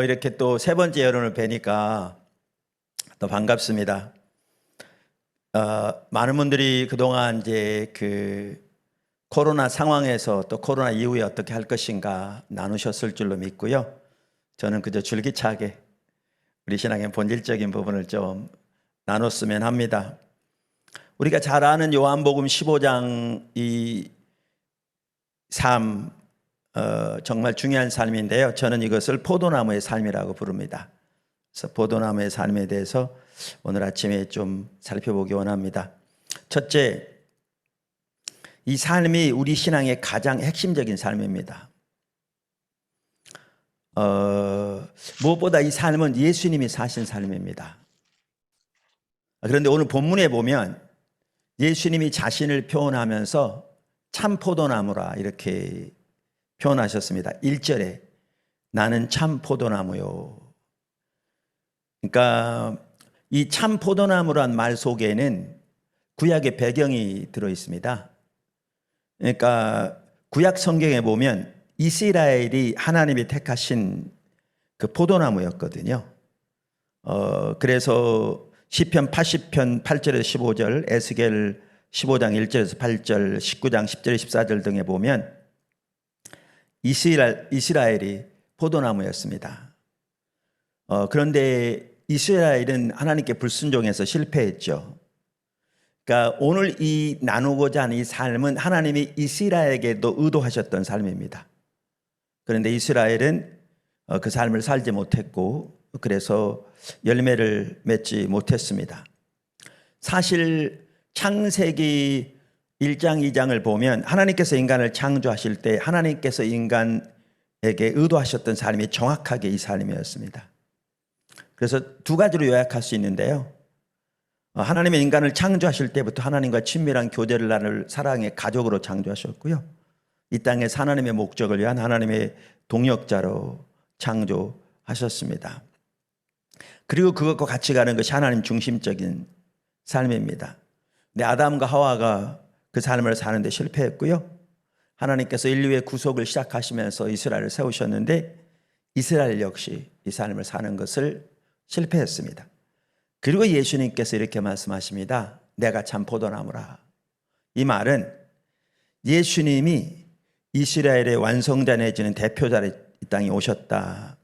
이렇게 또 세 번째 여론을 뵈니까 또 반갑습니다. 많은 분들이 그동안 이제 그 코로나 상황에서 또 코로나 이후에 어떻게 할 것인가 나누셨을 줄로 믿고요. 저는 그저 줄기차게 우리 신앙의 본질적인 부분을 좀 나눴으면 합니다. 우리가 잘 아는 요한복음 15장 이 삶, 정말 중요한 삶인데요. 저는 이것을 포도나무의 삶이라고 부릅니다. 그래서 포도나무의 삶에 대해서 오늘 아침에 좀 살펴보기 원합니다. 첫째, 이 삶이 우리 신앙의 가장 핵심적인 삶입니다. 무엇보다 이 삶은 예수님이 사신 삶입니다. 그런데 오늘 본문에 보면 예수님이 자신을 표현하면서 참 포도나무라 이렇게 표현하셨습니다. 1절에 나는 참 포도나무요. 그러니까 이 참 포도나무란 말 속에는 구약의 배경이 들어 있습니다. 그러니까 구약 성경에 보면 이스라엘이 하나님이 택하신 그 포도나무였거든요. 그래서 시편 80편 8절에서 15절, 에스겔 15장 1절에서 8절, 19장 10절 14절 등에 보면 이스라엘이 포도나무였습니다. 그런데 이스라엘은 하나님께 불순종해서 실패했죠. 그러니까 오늘 이 나누고자 하는 이 삶은 하나님이 이스라엘에게도 의도하셨던 삶입니다. 그런데 이스라엘은 그 삶을 살지 못했고 그래서 열매를 맺지 못했습니다. 사실 창세기 1장 2장을 보면 하나님께서 인간을 창조하실 때 하나님께서 인간에게 의도하셨던 삶이 정확하게 이 삶이었습니다. 그래서 두 가지로 요약할 수 있는데요. 하나님의 인간을 창조하실 때부터 하나님과 친밀한 교제를 나눌 사랑의 가족으로 창조하셨고요. 이 땅에서 하나님의 목적을 위한 하나님의 동역자로 창조하셨습니다. 그리고 그것과 같이 가는 것이 하나님 중심적인 삶입니다. 근데 아담과 하와가 그 삶을 사는데 실패했고요. 하나님께서 인류의 구속을 시작하시면서 이스라엘을 세우셨는데 이스라엘 역시 이 삶을 사는 것을 실패했습니다. 그리고 예수님께서 이렇게 말씀하십니다. 내가 참 포도나무라. 이 말은 예수님이 이스라엘의 완성자 내지는 대표자로 이 땅에 오셨다.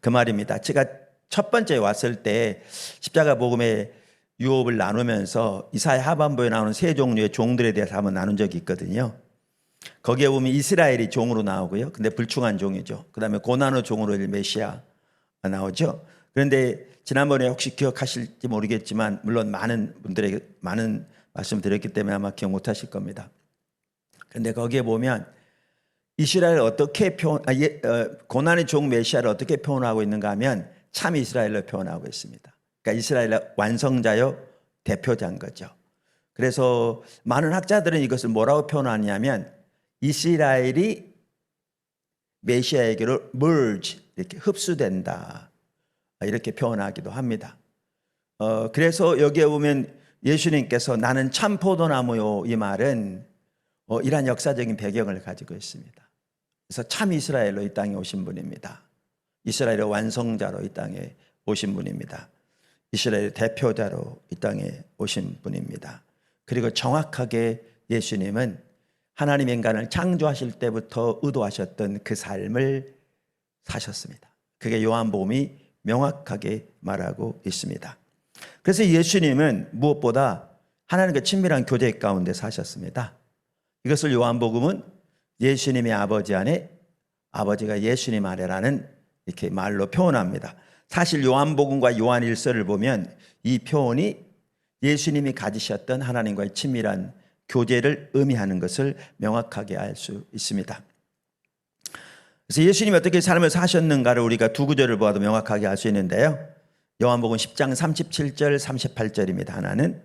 그 말입니다. 제가 첫 번째 왔을 때 십자가 복음의 유업을 나누면서 이사야 하반부에 나오는 세 종류의 종들에 대해서 한번 나눈 적이 있거든요. 거기에 보면 이스라엘이 종으로 나오고요. 근데 불충한 종이죠. 그 다음에 고난의 종으로 메시아 나오죠. 그런데 지난번에 혹시 기억하실지 모르겠지만 물론 많은 분들에게 많은 말씀 드렸기 때문에 아마 기억 못하실 겁니다. 그런데 거기에 보면 이스라엘을 어떻게 고난의 종 메시아를 어떻게 표현하고 있는가 하면 참 이스라엘로 표현하고 있습니다. 그러니까 이스라엘의 완성자요 대표자인 거죠. 그래서 많은 학자들은 이것을 뭐라고 표현하냐면 이스라엘이 메시아에게로 merge 이렇게 흡수된다 이렇게 표현하기도 합니다. 그래서 여기에 보면 예수님께서 나는 참 포도나무요 이 말은 이러한 역사적인 배경을 가지고 있습니다. 그래서 참 이스라엘로 이 땅에 오신 분입니다. 이스라엘의 완성자로 이 땅에 오신 분입니다. 이스라엘의 대표자로 이 땅에 오신 분입니다. 그리고 정확하게 예수님은 하나님 인간을 창조하실 때부터 의도하셨던 그 삶을 사셨습니다. 그게 요한복음이 명확하게 말하고 있습니다. 그래서 예수님은 무엇보다 하나님과 친밀한 교제 가운데 사셨습니다. 이것을 요한복음은 예수님의 아버지 안에 아버지가 예수님 안에라는 이렇게 말로 표현합니다. 사실 요한복음과 요한일서를 보면 이 표현이 예수님이 가지셨던 하나님과의 친밀한 교제를 의미하는 것을 명확하게 알 수 있습니다. 그래서 예수님이 어떻게 삶을 사셨는가를 우리가 두 구절을 보아도 명확하게 알 수 있는데요. 요한복음 10장 37절 38절입니다. 하나는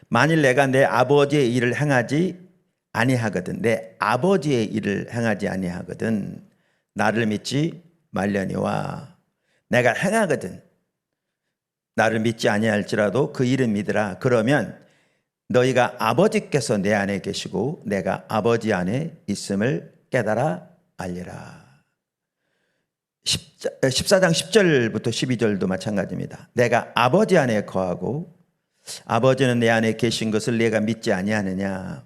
만일 내가 내 아버지의 일을 행하지 아니하거든 내 아버지의 일을 행하지 아니하거든 나를 믿지 말려니와 내가 행하거든 나를 믿지 아니할지라도 그 일은 믿으라. 그러면 너희가 아버지께서 내 안에 계시고 내가 아버지 안에 있음을 깨달아 알리라. 14장 10절부터 12절도 마찬가지입니다. 내가 아버지 안에 거하고 아버지는 내 안에 계신 것을 내가 믿지 아니하느냐.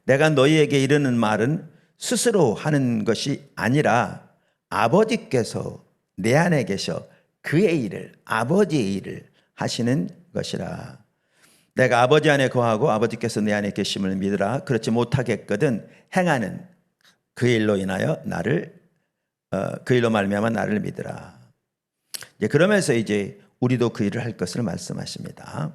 내가 너희에게 이르는 말은 스스로 하는 것이 아니라 아버지께서 내 안에 계셔 그의 일을, 아버지의 일을 하시는 것이라. 내가 아버지 안에 거하고 아버지께서 내 안에 계심을 믿으라. 그렇지 못하겠거든 행하는 그 일로 인하여 그 일로 말미암아 나를 믿으라. 그러면서 이제 우리도 그 일을 할 것을 말씀하십니다.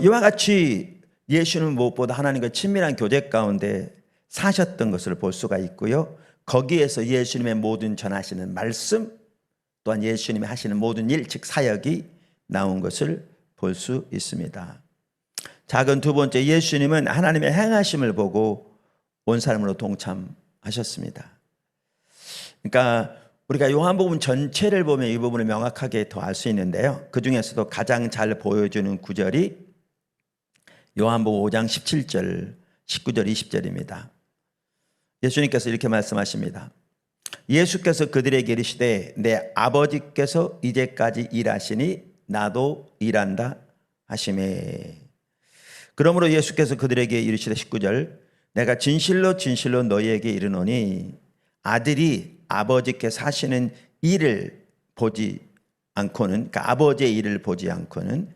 이와 같이 예수는 무엇보다 하나님과 친밀한 교제 가운데 사셨던 것을 볼 수가 있고요. 거기에서 예수님의 모든 전하시는 말씀 또한 예수님이 하시는 모든 일, 즉 사역이 나온 것을 볼 수 있습니다. 작은 두 번째, 예수님은 하나님의 행하심을 보고 온 사람으로 동참하셨습니다. 그러니까 우리가 요한복음 전체를 보면 이 부분을 명확하게 더 알 수 있는데요. 그 중에서도 가장 잘 보여주는 구절이 요한복음 5장 17절, 19절, 20절입니다. 예수님께서 이렇게 말씀하십니다. 예수께서 그들에게 이르시되 내 아버지께서 이제까지 일하시니 나도 일한다 하시매. 그러므로 예수께서 그들에게 이르시되 19절 내가 진실로 진실로 너희에게 이르노니 아들이 아버지께서 하시는 일을 보지 않고는, 그러니까 아버지의 일을 보지 않고는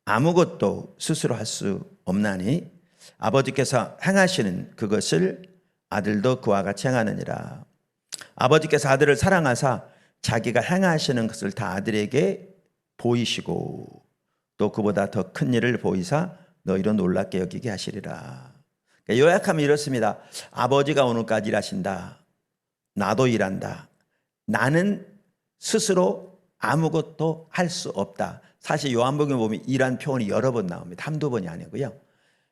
아무것도 스스로 할 수 없나니 아버지께서 행하시는 그것을 아들도 그와 같이 행하느니라. 아버지께서 아들을 사랑하사 자기가 행하시는 것을 다 아들에게 보이시고 또 그보다 더 큰 일을 보이사 너희로 놀랍게 여기게 하시리라. 요약하면 이렇습니다. 아버지가 오늘까지 일하신다. 나도 일한다. 나는 스스로 아무것도 할 수 없다. 사실 요한복음에 보면 일한 표현이 여러 번 나옵니다. 한두 번이 아니고요.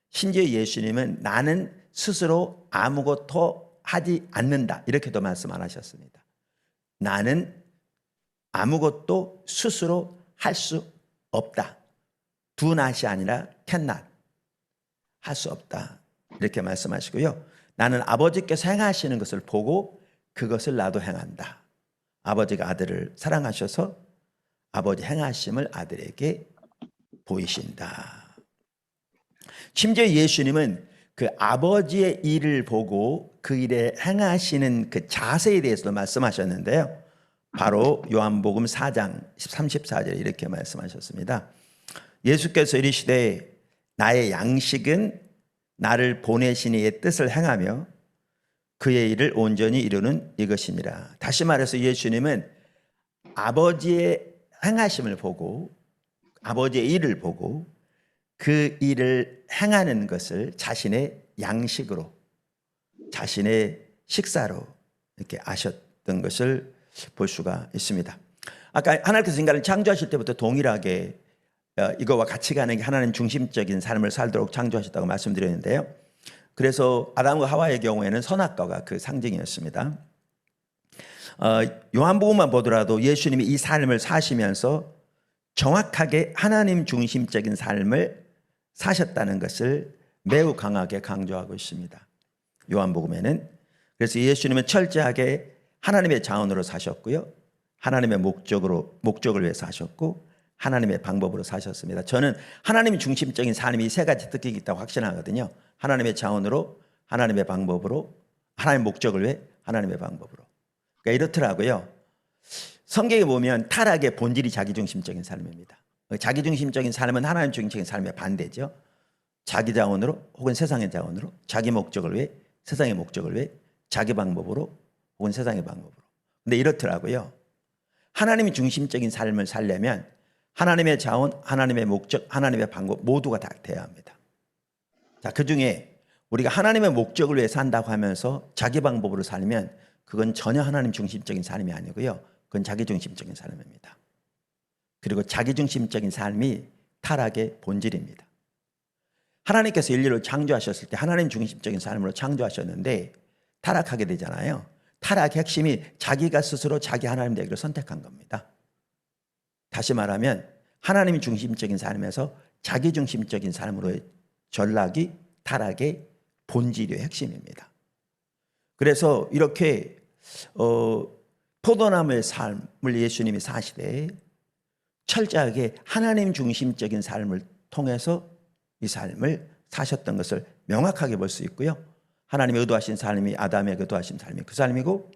심지어 예수님은 나는 스스로 아무것도 하지 않는다. 이렇게도 말씀 안 하셨습니다. 나는 아무것도 스스로 할 수 없다. do not이 아니라 cannot. 할 수 없다. 이렇게 말씀하시고요. 나는 아버지께서 행하시는 것을 보고 그것을 나도 행한다. 아버지가 아들을 사랑하셔서 아버지 행하심을 아들에게 보이신다. 심지어 예수님은 그 아버지의 일을 보고 그 일에 행하시는 그 자세에 대해서도 말씀하셨는데요. 바로 요한복음 4장 34절에 이렇게 말씀하셨습니다. 예수께서 이르시되 나의 양식은 나를 보내신 이의 뜻을 행하며 그의 일을 온전히 이루는 이것이니라. 다시 말해서 예수님은 아버지의 행하심을 보고 아버지의 일을 보고 그 일을 행하는 것을 자신의 양식으로, 자신의 식사로 이렇게 아셨던 것을 볼 수가 있습니다. 아까 하나님께서 인간을 창조하실 때부터 동일하게 이거와 같이 가는 게 하나님 중심적인 삶을 살도록 창조하셨다고 말씀드렸는데요. 그래서 아담과 하와의 경우에는 선악과가 그 상징이었습니다. 요한복음만 보더라도 예수님이 이 삶을 사시면서 정확하게 하나님 중심적인 삶을 사셨다는 것을 매우 강하게 강조하고 있습니다. 요한복음에는. 그래서 예수님은 철저하게 하나님의 자원으로 사셨고요. 하나님의 목적을 위해서 하셨고 하나님의 방법으로 사셨습니다. 저는 하나님 중심적인 삶이 세 가지 특징이 있다고 확신하거든요. 하나님의 자원으로, 하나님의 방법으로, 하나님의 목적을 위해 하나님의 방법으로. 그러니까 이렇더라고요. 성경에 보면 타락의 본질이 자기중심적인 삶입니다. 자기중심적인 삶은 하나님 중심적인 삶의 반대죠. 자기 자원으로 혹은 세상의 자원으로, 자기 목적을 위해, 세상의 목적을 위해, 자기 방법으로 혹은 세상의 방법으로. 근데 이렇더라고요. 하나님 중심적인 삶을 살려면 하나님의 자원, 하나님의 목적, 하나님의 방법 모두가 다 돼야 합니다. 자, 그중에 우리가 하나님의 목적을 위해 산다고 하면서 자기 방법으로 살면 그건 전혀 하나님 중심적인 삶이 아니고요. 그건 자기 중심적인 삶입니다. 그리고 자기 중심적인 삶이 타락의 본질입니다. 하나님께서 인류를 창조하셨을 때 하나님 중심적인 삶으로 창조하셨는데 타락하게 되잖아요. 타락의 핵심이 자기가 스스로 자기 하나님 되기를 선택한 겁니다. 다시 말하면 하나님 중심적인 삶에서 자기 중심적인 삶으로의 전락이 타락의 본질의 핵심입니다. 그래서 이렇게 포도나무의 삶을 예수님이 사시되 철저하게 하나님 중심적인 삶을 통해서 이 삶을 사셨던 것을 명확하게 볼 수 있고요. 하나님이 의도하신 삶이 아담에게 의도하신 삶이 그 삶이고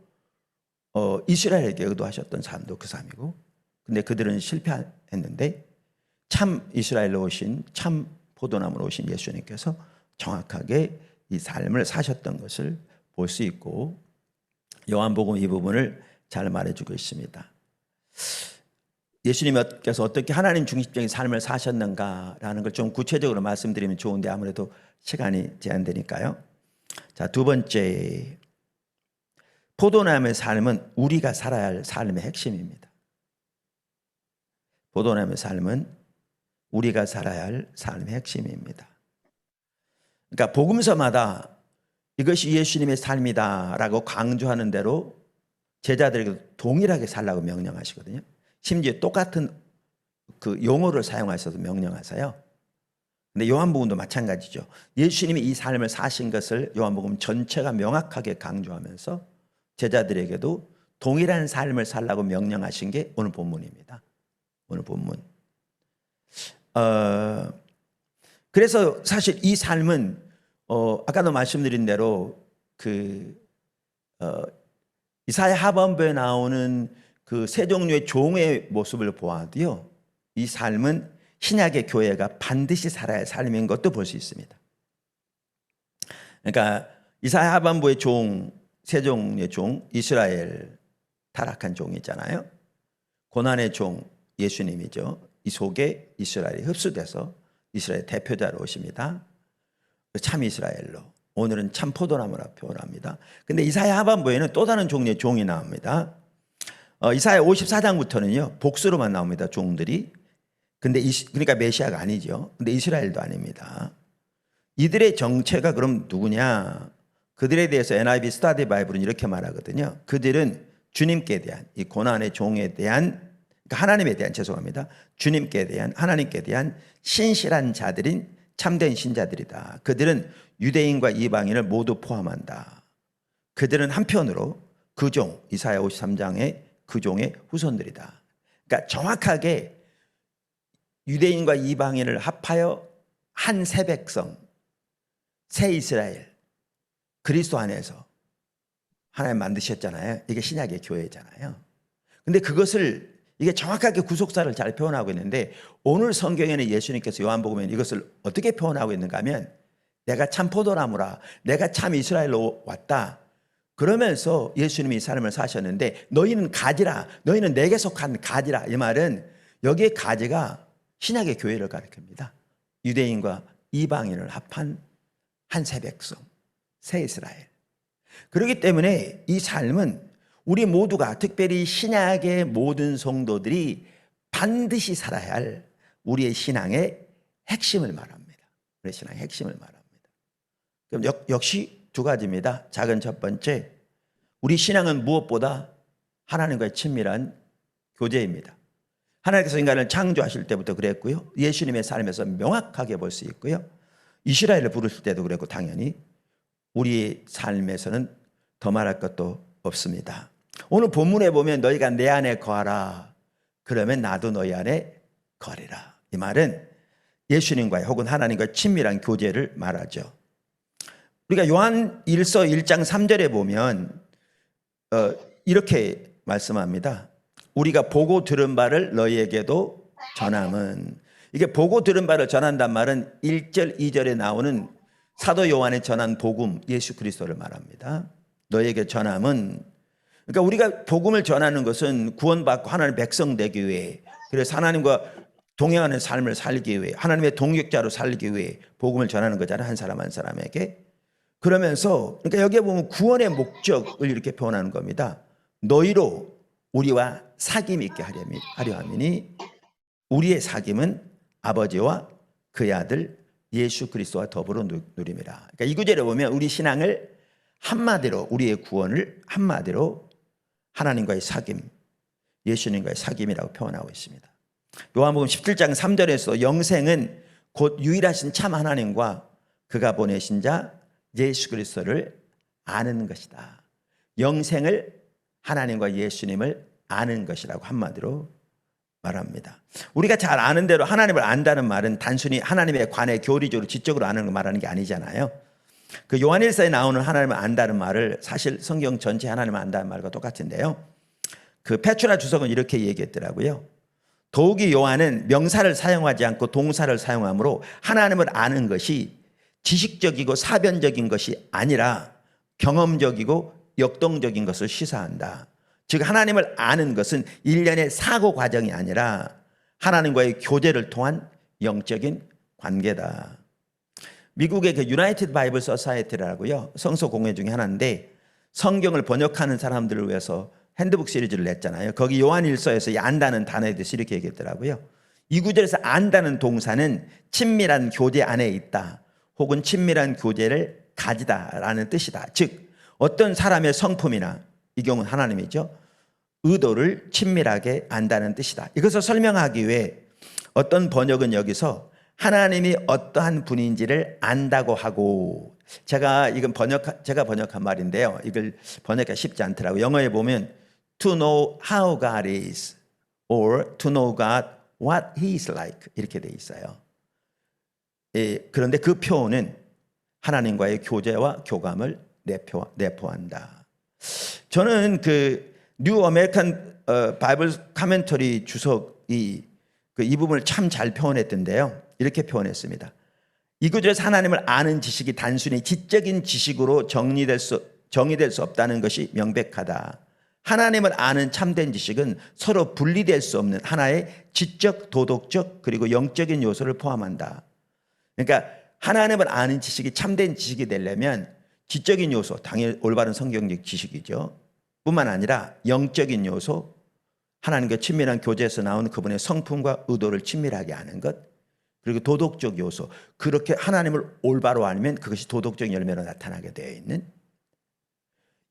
이스라엘에게 의도하셨던 삶도 그 삶이고, 근데 그들은 실패했는데 참 이스라엘로 오신 참 포도나무로 오신 예수님께서 정확하게 이 삶을 사셨던 것을 볼 수 있고, 요한복음 이 부분을 잘 말해주고 있습니다. 예수님께서 어떻게 하나님 중심적인 삶을 사셨는가라는 걸 좀 구체적으로 말씀드리면 좋은데 아무래도 시간이 제한되니까요. 자, 두 번째, 포도나무의 삶은 우리가 살아야 할 삶의 핵심입니다. 포도나무의 삶은 우리가 살아야 할 삶의 핵심입니다. 그러니까 복음서마다 이것이 예수님의 삶이다라고 강조하는 대로 제자들에게 동일하게 살라고 명령하시거든요. 심지어 똑같은 그 용어를 사용하셔서 명령하세요. 근데 요한복음도 마찬가지죠. 예수님이 이 삶을 사신 것을 요한복음 전체가 명확하게 강조하면서 제자들에게도 동일한 삶을 살라고 명령하신 게 오늘 본문입니다. 오늘 본문. 그래서 사실 이 삶은 아까도 말씀드린 대로 이사야 하반부에 나오는 그 세 종류의 종의 모습을 보아도요, 이 삶은 신약의 교회가 반드시 살아야 할 삶인 것도 볼 수 있습니다. 그러니까 이사야 하반부의 종, 세 종의 종, 이스라엘 타락한 종이잖아요. 고난의 종 예수님이죠. 이 속에 이스라엘이 흡수돼서 이스라엘 대표자로 오십니다. 참 이스라엘로. 오늘은 참 포도나무라 표현합니다. 근데 이사야 하반부에는 또 다른 종류의 종이 나옵니다. 이사야 54장부터는요 복수로만 나옵니다. 종들이. 근데 그러니까 메시아가 아니죠. 근데 이스라엘도 아닙니다. 이들의 정체가 그럼 누구냐? 그들에 대해서 NIV 스타디 바이블은 이렇게 말하거든요. 그들은 주님께 대한, 이 고난의 종에 대한, 그러니까 하나님에 대한, 죄송합니다, 주님께 대한, 하나님께 대한 신실한 자들인 참된 신자들이다. 그들은 유대인과 이방인을 모두 포함한다. 그들은 한편으로 그 종, 이사야 53장의 그 종의 후손들이다. 그러니까 정확하게 유대인과 이방인을 합하여 한 새 백성, 새 이스라엘, 그리스도 안에서 하나님 만드셨잖아요. 이게 신약의 교회잖아요. 근데 그것을 이게 정확하게 구속사를 잘 표현하고 있는데, 오늘 성경에는 예수님께서 요한복음에는 이것을 어떻게 표현하고 있는가 하면, 내가 참 포도나무라, 내가 참 이스라엘로 왔다, 그러면서 예수님이 이 삶을 사셨는데 너희는 가지라, 너희는 내게 속한 가지라. 이 말은 여기에 가지가 신약의 교회를 가리킵니다. 유대인과 이방인을 합한 한 새 백성, 새 이스라엘. 그렇기 때문에 이 삶은 우리 모두가, 특별히 신약의 모든 성도들이 반드시 살아야 할 우리의 신앙의 핵심을 말합니다. 우리의 신앙의 핵심을 말합니다. 그럼 역시 두 가지입니다. 작은 첫 번째, 우리 신앙은 무엇보다 하나님과의 친밀한 교제입니다. 하나님께서 인간을 창조하실 때부터 그랬고요, 예수님의 삶에서 명확하게 볼 수 있고요, 이스라엘을 부르실 때도 그랬고, 당연히 우리의 삶에서는 더 말할 것도 없습니다. 오늘 본문에 보면 너희가 내 안에 거하라, 그러면 나도 너희 안에 거하리라. 이 말은 예수님과의 혹은 하나님과의 친밀한 교제를 말하죠. 우리가 요한 1서 1장 3절에 보면 이렇게 말씀합니다. 우리가 보고 들은 바를 너희에게도 전함은, 이게 보고 들은 바를 전한단 말은 1절 2절에 나오는 사도 요한이 전한 복음, 예수 그리스도를 말합니다. 너희에게 전함은, 그러니까 우리가 복음을 전하는 것은 구원받고 하나님의 백성 되기 위해, 그래서 하나님과 동행하는 삶을 살기 위해, 하나님의 동역자로 살기 위해 복음을 전하는 거잖아요, 한 사람 한 사람에게. 그러면서 그러니까 여기에 보면 구원의 목적을 이렇게 표현하는 겁니다. 너희로 우리와 사귐 있게 하려 함이니, 우리의 사귐은 아버지와 그의 아들 예수 그리스도와 더불어 누림이라. 그러니까 이 구절에 보면 우리 신앙을 한마디로, 우리의 구원을 한마디로 하나님과의 사귐, 예수님과의 사귐이라고 표현하고 있습니다. 요한복음 17장 3절에서 영생은 곧 유일하신 참 하나님과 그가 보내신 자 예수 그리스도를 아는 것이다. 영생을 하나님과 예수님을 아는 것이라고 한마디로 말합니다. 우리가 잘 아는 대로 하나님을 안다는 말은 단순히 하나님에 관해 교리적으로 지적으로 아는 걸 말하는 게 아니잖아요. 그 요한일서에 나오는 하나님을 안다는 말을 사실 성경 전체 하나님을 안다는 말과 똑같은데요. 그 페트라 주석은 이렇게 얘기했더라고요. 더욱이 요한은 명사를 사용하지 않고 동사를 사용하므로 하나님을 아는 것이 지식적이고 사변적인 것이 아니라 경험적이고 역동적인 것을 시사한다. 즉 하나님을 아는 것은 일련의 사고 과정이 아니라 하나님과의 교제를 통한 영적인 관계다. 미국의 그 유나이티드 바이블 소사이어티라고요. 성서 공회 중에 하나인데 성경을 번역하는 사람들을 위해서 핸드북 시리즈를 냈잖아요. 거기 요한일서에서 이 안다는 단어에 대해서 이렇게 얘기했더라고요. 이 구절에서 안다는 동사는 친밀한 교제 안에 있다. 혹은 친밀한 교제를 가지다라는 뜻이다. 즉 어떤 사람의 성품이나 이 경우는 하나님이죠. 의도를 친밀하게 안다는 뜻이다. 이것을 설명하기 위해 어떤 번역은 여기서 하나님이 어떠한 분인지를 안다고 하고, 제가 번역한 말인데요. 이걸 번역하기 쉽지 않더라고요. 영어에 보면 to know how God is or to know God what He is like 이렇게 돼 있어요. 그런데 그 표현은 하나님과의 교제와 교감을 내포한다. 저는 그 뉴 아메리칸 바이블 카멘터리 주석이 이 부분을 참 잘 표현했던데요. 이렇게 표현했습니다. 이 구절에서 하나님을 아는 지식이 단순히 지적인 지식으로 정의될 수 없다는 것이 명백하다. 하나님을 아는 참된 지식은 서로 분리될 수 없는 하나의 지적, 도덕적 그리고 영적인 요소를 포함한다. 그러니까 하나님을 아는 지식이 참된 지식이 되려면 지적인 요소, 당연히 올바른 성경적 지식이죠. 뿐만 아니라 영적인 요소, 하나님과 친밀한 교제에서 나오는 그분의 성품과 의도를 친밀하게 아는 것, 그리고 도덕적 요소, 그렇게 하나님을 올바로 알면 그것이 도덕적 열매로 나타나게 되어 있는,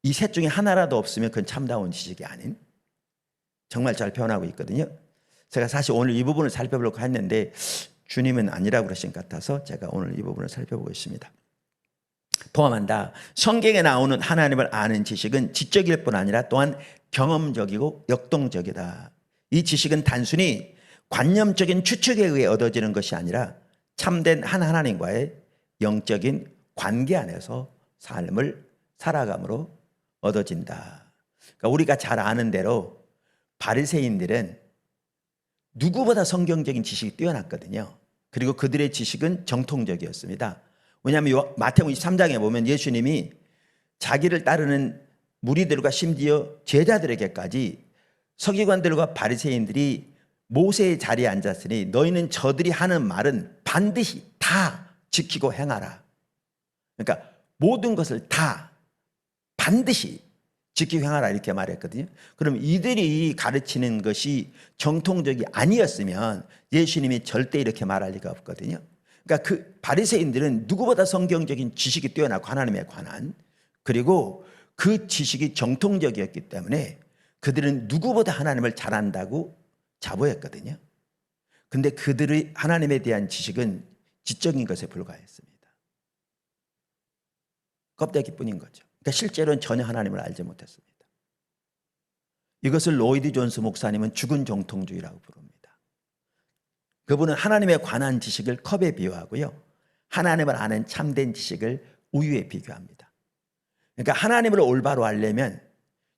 이 셋 중에 하나라도 없으면 그건 참다운 지식이 아닌, 정말 잘 표현하고 있거든요. 제가 사실 오늘 이 부분을 살펴보려고 했는데 주님은 아니라고 그러신 것 같아서 제가 오늘 이 부분을 살펴보고 있습니다. 포함한다. 성경에 나오는 하나님을 아는 지식은 지적일 뿐 아니라 또한 경험적이고 역동적이다. 이 지식은 단순히 관념적인 추측에 의해 얻어지는 것이 아니라 참된 한 하나님과의 영적인 관계 안에서 삶을 살아감으로 얻어진다. 그러니까 우리가 잘 아는 대로 바리새인들은 누구보다 성경적인 지식이 뛰어났거든요. 그리고 그들의 지식은 정통적이었습니다. 왜냐하면 마태복음 23장에 보면 예수님이 자기를 따르는 무리들과 심지어 제자들에게까지 서기관들과 바리새인들이 모세의 자리에 앉았으니 너희는 저들이 하는 말은 반드시 다 지키고 행하라. 그러니까 모든 것을 다 반드시 지키고 행하라 이렇게 말했거든요. 그럼 이들이 가르치는 것이 정통적이 아니었으면 예수님이 절대 이렇게 말할 리가 없거든요. 그러니까 그 바리새인들은 누구보다 성경적인 지식이 뛰어나고 하나님에 관한, 그리고 그 지식이 정통적이었기 때문에 그들은 누구보다 하나님을 잘 안다고 자부했거든요. 근데 그들의 하나님에 대한 지식은 지적인 것에 불과했습니다. 껍데기뿐인 거죠. 그러니까 실제로는 전혀 하나님을 알지 못했습니다. 이것을 로이드 존스 목사님은 죽은 정통주의라고 부릅니다. 그분은 하나님에 관한 지식을 컵에 비유하고요, 하나님을 아는 참된 지식을 우유에 비교합니다. 그러니까 하나님을 올바로 알려면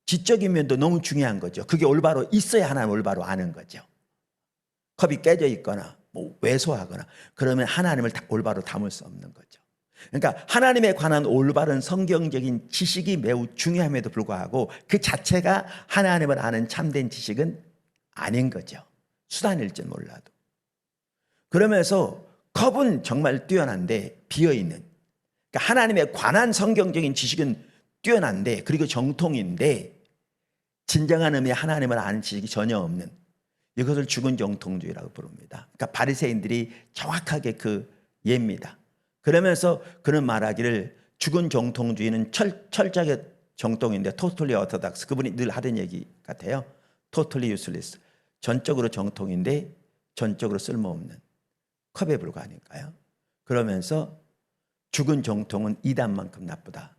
지적인 면도 너무 중요한 거죠. 그게 올바로 있어야 하나님을 올바로 아는 거죠. 컵이 깨져 있거나 왜소하거나 그러면 하나님을 올바로 담을 수 없는 거죠. 그러니까 하나님에 관한 올바른 성경적인 지식이 매우 중요함에도 불구하고 그 자체가 하나님을 아는 참된 지식은 아닌 거죠. 수단일지 몰라도. 그러면서 컵은 정말 뛰어난데 비어있는, 그러니까 하나님에 관한 성경적인 지식은 뛰어난데 그리고 정통인데 진정한 의미의 하나님을 아는 지식이 전혀 없는, 이것을 죽은 정통주의라고 부릅니다. 그러니까 바리새인들이 정확하게 그 예입니다. 그러면서 그는 말하기를 죽은 정통주의는 철저하게 정통인데 totally orthodox, 그분이 늘 하던 얘기 같아요. totally useless, 전적으로 정통인데 전적으로 쓸모없는 컵에 불과하니까요. 그러면서 죽은 정통은 이단만큼 나쁘다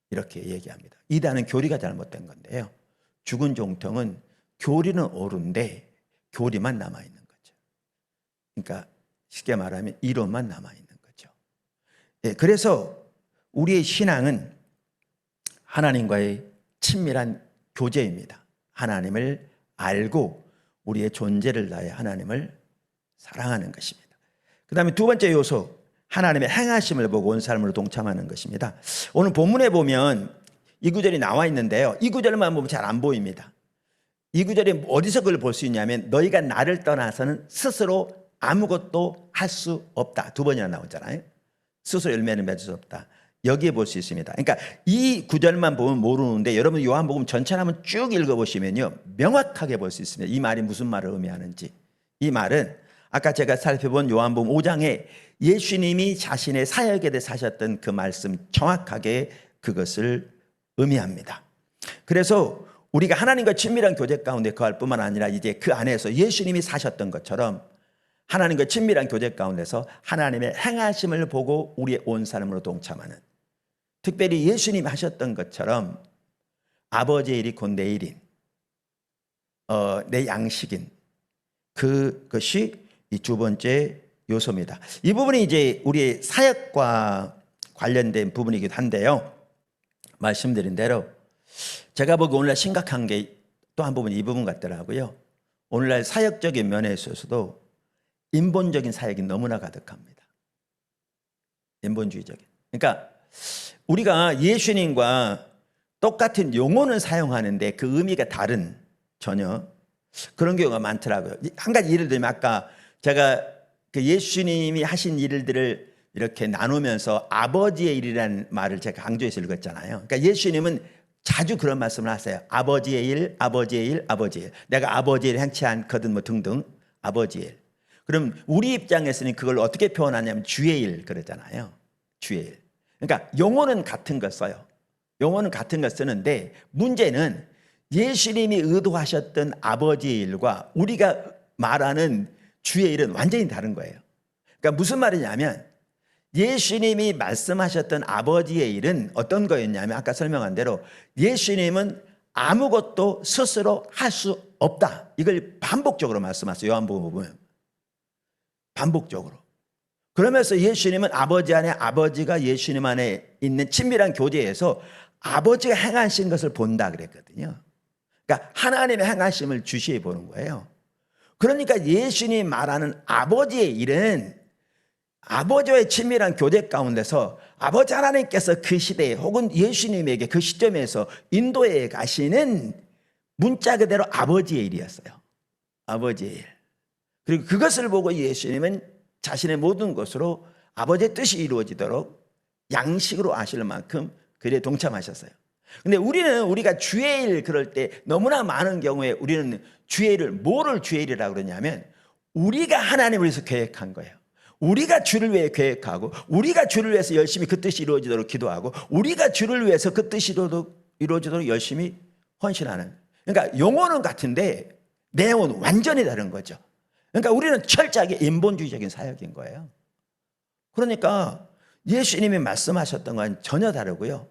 이렇게 얘기합니다. 이단은 교리가 잘못된 건데요, 죽은 종통은 교리는 옳은데 교리만 남아있는 거죠. 그러니까 쉽게 말하면 이론만 남아있는 거죠. 예, 그래서 우리의 신앙은 하나님과의 친밀한 교제입니다. 하나님을 알고 우리의 존재를 다해 하나님을 사랑하는 것입니다. 그 다음에 두 번째 요소, 하나님의 행하심을 보고 온 삶으로 동참하는 것입니다. 오늘 본문에 보면 이 구절이 나와 있는데요, 이 구절만 보면 잘 안 보입니다. 이 구절이 어디서 그걸 볼 수 있냐면 너희가 나를 떠나서는 스스로 아무것도 할 수 없다. 두 번이나 나오잖아요. 스스로 열매를 맺을 수 없다. 여기에 볼 수 있습니다. 그러니까 이 구절만 보면 모르는데 여러분 요한복음 전체를 한번 쭉 읽어보시면요, 명확하게 볼 수 있습니다. 이 말이 무슨 말을 의미하는지. 이 말은 아까 제가 살펴본 요한복음 5장에 예수님이 자신의 사역에 대해 하셨던 그 말씀, 정확하게 그것을 의미합니다. 그래서 우리가 하나님과 친밀한 교제 가운데 거할 뿐만 아니라 이제 그 안에서 예수님이 사셨던 것처럼 하나님과 친밀한 교제 가운데서 하나님의 행하심을 보고 우리의 온 삶으로 동참하는, 특별히 예수님이 하셨던 것처럼 아버지의 일이 곧 내 일인, 내 양식인, 그것이 이 두 번째 요소입니다. 이 부분이 이제 우리의 사역과 관련된 부분이기도 한데요, 말씀드린 대로 제가 보기 오늘날 심각한 게 또 한 부분이 이 부분 같더라고요. 오늘날 사역적인 면에 있어서도 인본적인 사역이 너무나 가득합니다. 인본주의적인. 그러니까 우리가 예수님과 똑같은 용어는 사용하는데 그 의미가 다른, 전혀 그런 경우가 많더라고요. 한 가지 예를 들면 아까 제가 그 예수님이 하신 일들을 이렇게 나누면서 아버지의 일이라는 말을 제가 강조해서 읽었잖아요. 그러니까 예수님은 자주 그런 말씀을 하세요. 아버지의 일, 아버지의 일, 아버지의 일. 내가 아버지의 일 행치 않거든 뭐 등등, 아버지의 일. 그럼 우리 입장에서는 그걸 어떻게 표현하냐면 주의 일 그러잖아요. 주의 일. 그러니까 용어는 같은 걸 써요. 용어는 같은 걸 쓰는데 문제는 예수님이 의도하셨던 아버지의 일과 우리가 말하는 주의 일은 완전히 다른 거예요. 그러니까 무슨 말이냐면 예수님이 말씀하셨던 아버지의 일은 어떤 거였냐면 아까 설명한 대로 예수님은 아무것도 스스로 할 수 없다. 이걸 반복적으로 말씀하세요. 요한복음 보면. 반복적으로. 그러면서 예수님은 아버지 안에, 아버지가 예수님 안에 있는 친밀한 교제에서 아버지가 행하신 것을 본다 그랬거든요. 그러니까 하나님의 행하심을 주시해 보는 거예요. 그러니까 예수님이 말하는 아버지의 일은 아버지와의 친밀한 교제 가운데서 아버지 하나님께서 그 시대에 혹은 예수님에게 그 시점에서 인도해 가시는 문자 그대로 아버지의 일이었어요. 아버지의 일. 그리고 그것을 보고 예수님은 자신의 모든 것으로 아버지의 뜻이 이루어지도록 양식으로 아실 만큼 그에 동참하셨어요. 근데 우리가 주의 일 그럴 때 너무나 많은 경우에 우리는 주의 일을, 뭐를 주의 일이라고 그러냐면 우리가 하나님을 위해서 계획한 거예요. 우리가 주를 위해 계획하고 우리가 주를 위해서 열심히 그 뜻이 이루어지도록 기도하고 우리가 주를 위해서 그 뜻이 이루어지도록 열심히 헌신하는. 그러니까 용어는 같은데 내용은 완전히 다른 거죠. 그러니까 우리는 철저하게 인본주의적인 사역인 거예요. 그러니까 예수님이 말씀하셨던 건 전혀 다르고요.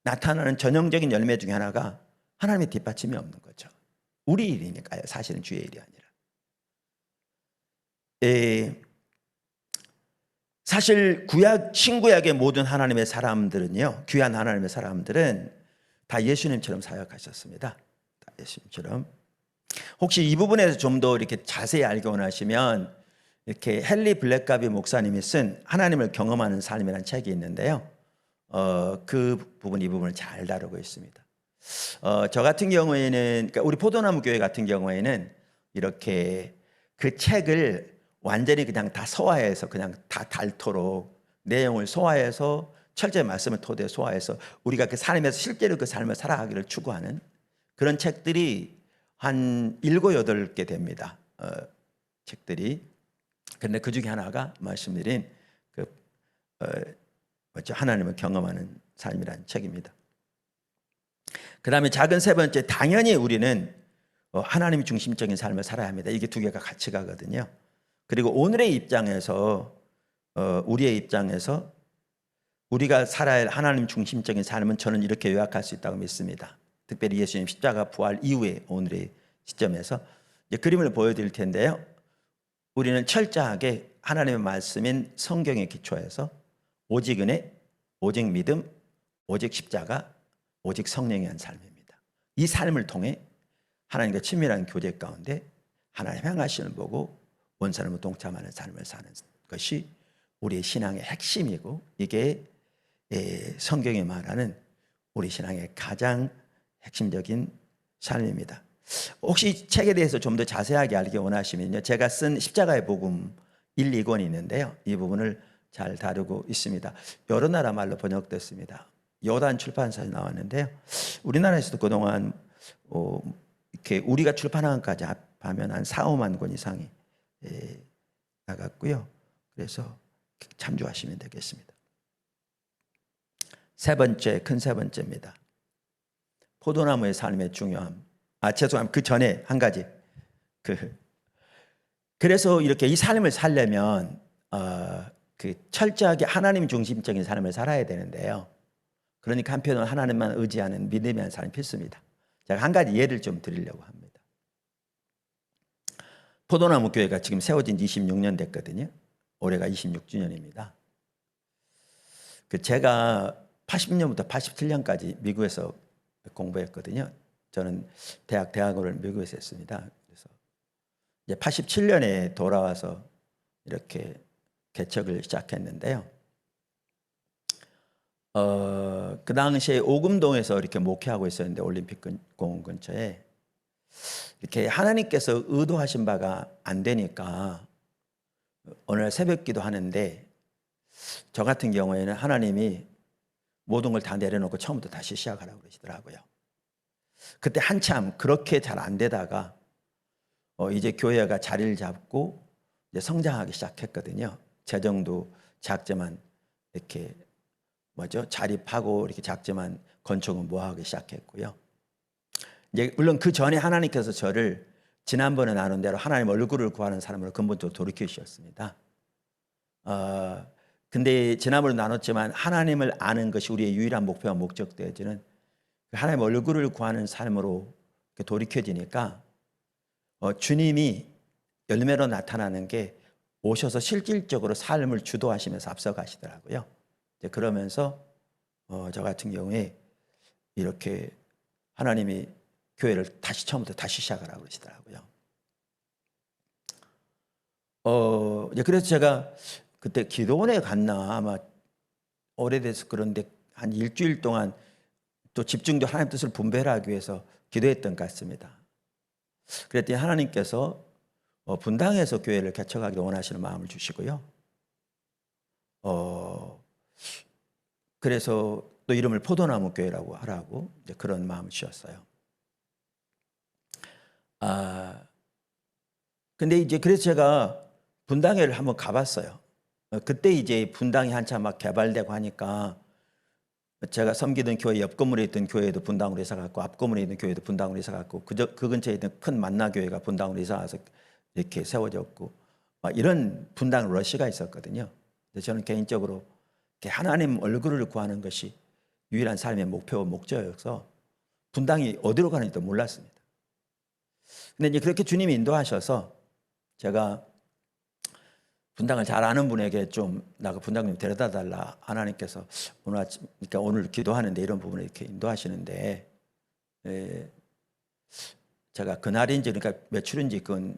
나타나는 전형적인 열매 중에 하나가 하나님의 뒷받침이 없는 거죠. 우리 일이니까요. 사실은 주의 일이 아니라. 사실 신구약의 모든 하나님의 사람들은요, 귀한 하나님의 사람들은 다 예수님처럼 사역하셨습니다. 다 예수님처럼. 혹시 이 부분에서 좀 더 이렇게 자세히 알기 원하시면 이렇게 헨리 블랙가비 목사님이 쓴 하나님을 경험하는 삶이라는 책이 있는데요. 그 부분, 이 부분을 잘 다루고 있습니다. 저 같은 경우에는, 그러니까 우리 포도나무 교회 같은 경우에는 이렇게 그 책을 완전히 그냥 다 소화해서 그냥 다 닳도록 내용을 소화해서 철저히 말씀을 토대로 소화해서 우리가 그 삶에서 실제로 그 삶을 살아가기를 추구하는 그런 책들이 한 7, 8개 됩니다. 책들이. 그런데 그 중에 하나가 말씀드린 하나님을 경험하는 삶이라는 책입니다. 그 다음에 작은 세 번째, 당연히 우리는 하나님 중심적인 삶을 살아야 합니다. 이게 두 개가 같이 가거든요. 그리고 오늘의 입장에서, 우리의 입장에서 우리가 살아야 할 하나님 중심적인 삶은 저는 이렇게 요약할 수 있다고 믿습니다. 특별히 예수님 십자가 부활 이후에 오늘의 시점에서 이제 그림을 보여드릴 텐데요. 우리는 철저하게 하나님의 말씀인 성경에 기초해서 오직 은혜, 오직 믿음, 오직 십자가, 오직 성령의 한 삶입니다. 이 삶을 통해 하나님과 친밀한 교제 가운데 하나님 향하심을 보고 원사람을 동참하는 삶을 사는 것이 우리의 신앙의 핵심이고, 이게 성경이 말하는 우리 신앙의 가장 핵심적인 삶입니다. 혹시 책에 대해서 좀 더 자세하게 알기 원하시면요, 제가 쓴 십자가의 복음 1, 2권이 있는데요, 이 부분을 잘 다루고 있습니다. 여러 나라 말로 번역됐습니다. 요단 출판사에 나왔는데요, 우리나라에서도 그동안 이렇게 우리가 출판한 것까지 합하면 한 4, 5만 권 이상이 나갔고요. 그래서 참조하시면 되겠습니다. 큰 세 번째입니다. 포도나무의 삶의 중요함. 죄송합니다. 그 전에 한 가지. 그래서 이렇게 이 삶을 살려면 철저하게 하나님 중심적인 삶을 살아야 되는데요. 그러니까 한편으로 하나님만 의지하는 믿음의 삶이 필수입니다. 제가 한 가지 예를 좀 드리려고 합니다. 포도나무 교회가 지금 세워진 지 26년 됐거든요. 올해가 26주년입니다. 제가 80년부터 87년까지 미국에서 공부했거든요. 저는 대학원을 미국에서 했습니다. 그래서 이제 87년에 돌아와서 이렇게 개척을 시작했는데요. 그 당시에 오금동에서 이렇게 목회하고 있었는데, 올림픽 공원 근처에 이렇게 하나님께서 의도하신 바가 안 되니까 어느 날 새벽 기도 하는데, 저 같은 경우에는 하나님이 모든 걸 다 내려놓고 처음부터 다시 시작하라고 그러시더라고요. 그때 한참 그렇게 잘 안 되다가 이제 교회가 자리를 잡고 이제 성장하기 시작했거든요. 재정도 작지만 이렇게 자립하고 이렇게 작지만 건축은 모아하기 시작했고요. 이제 물론 그 전에 하나님께서 저를 지난번에 나눈 대로 하나님 얼굴을 구하는 사람으로 근본적으로 돌이키셨습니다. 근데 지난번에 나눴지만 하나님을 아는 것이 우리의 유일한 목표와 목적되어지는 하나님 얼굴을 구하는 삶으로 돌이켜지니까 주님이 열매로 나타나는 게 오셔서 실질적으로 삶을 주도하시면서 앞서가시더라고요. 그러면서 저 같은 경우에 이렇게 하나님이 교회를 다시 처음부터 다시 시작하라고 그러시더라고요. 그래서 제가 그때 기도원에 갔나, 아마 오래돼서 그런데 한 일주일 동안 또 집중도 하나님 뜻을 분별하기 위해서 기도했던 것 같습니다. 그랬더니 하나님께서 분당에서 교회를 개척하기를 원하시는 마음을 주시고요. 그래서 또 이름을 포도나무 교회라고 하라고 이제 그런 마음을 주셨어요. 근데 이제 그래서 제가 분당회를 한번 가봤어요. 그때 이제 분당이 한참 막 개발되고 하니까 제가 섬기던 교회 옆 건물에 있던 교회도 분당으로 이사 갔고, 앞 건물에 있는 교회도 분당으로 이사 갔고, 그 근처에 있던 큰 만나교회가 분당으로 이사 와서 이렇게 세워졌고, 이런 분당 러시가 있었거든요. 저는 개인적으로 하나님 얼굴을 구하는 것이 유일한 삶의 목표와 목적이어서 분당이 어디로 가는지도 몰랐습니다. 근데 이제 그렇게 주님이 인도하셔서 제가 분당을 잘 아는 분에게 좀 나가 분당 좀 데려다 달라, 하나님께서 오늘 아침, 그러니까 오늘 기도하는데 이런 부분을 이렇게 인도하시는데, 제가 그날인지 그러니까 며칠인지 그건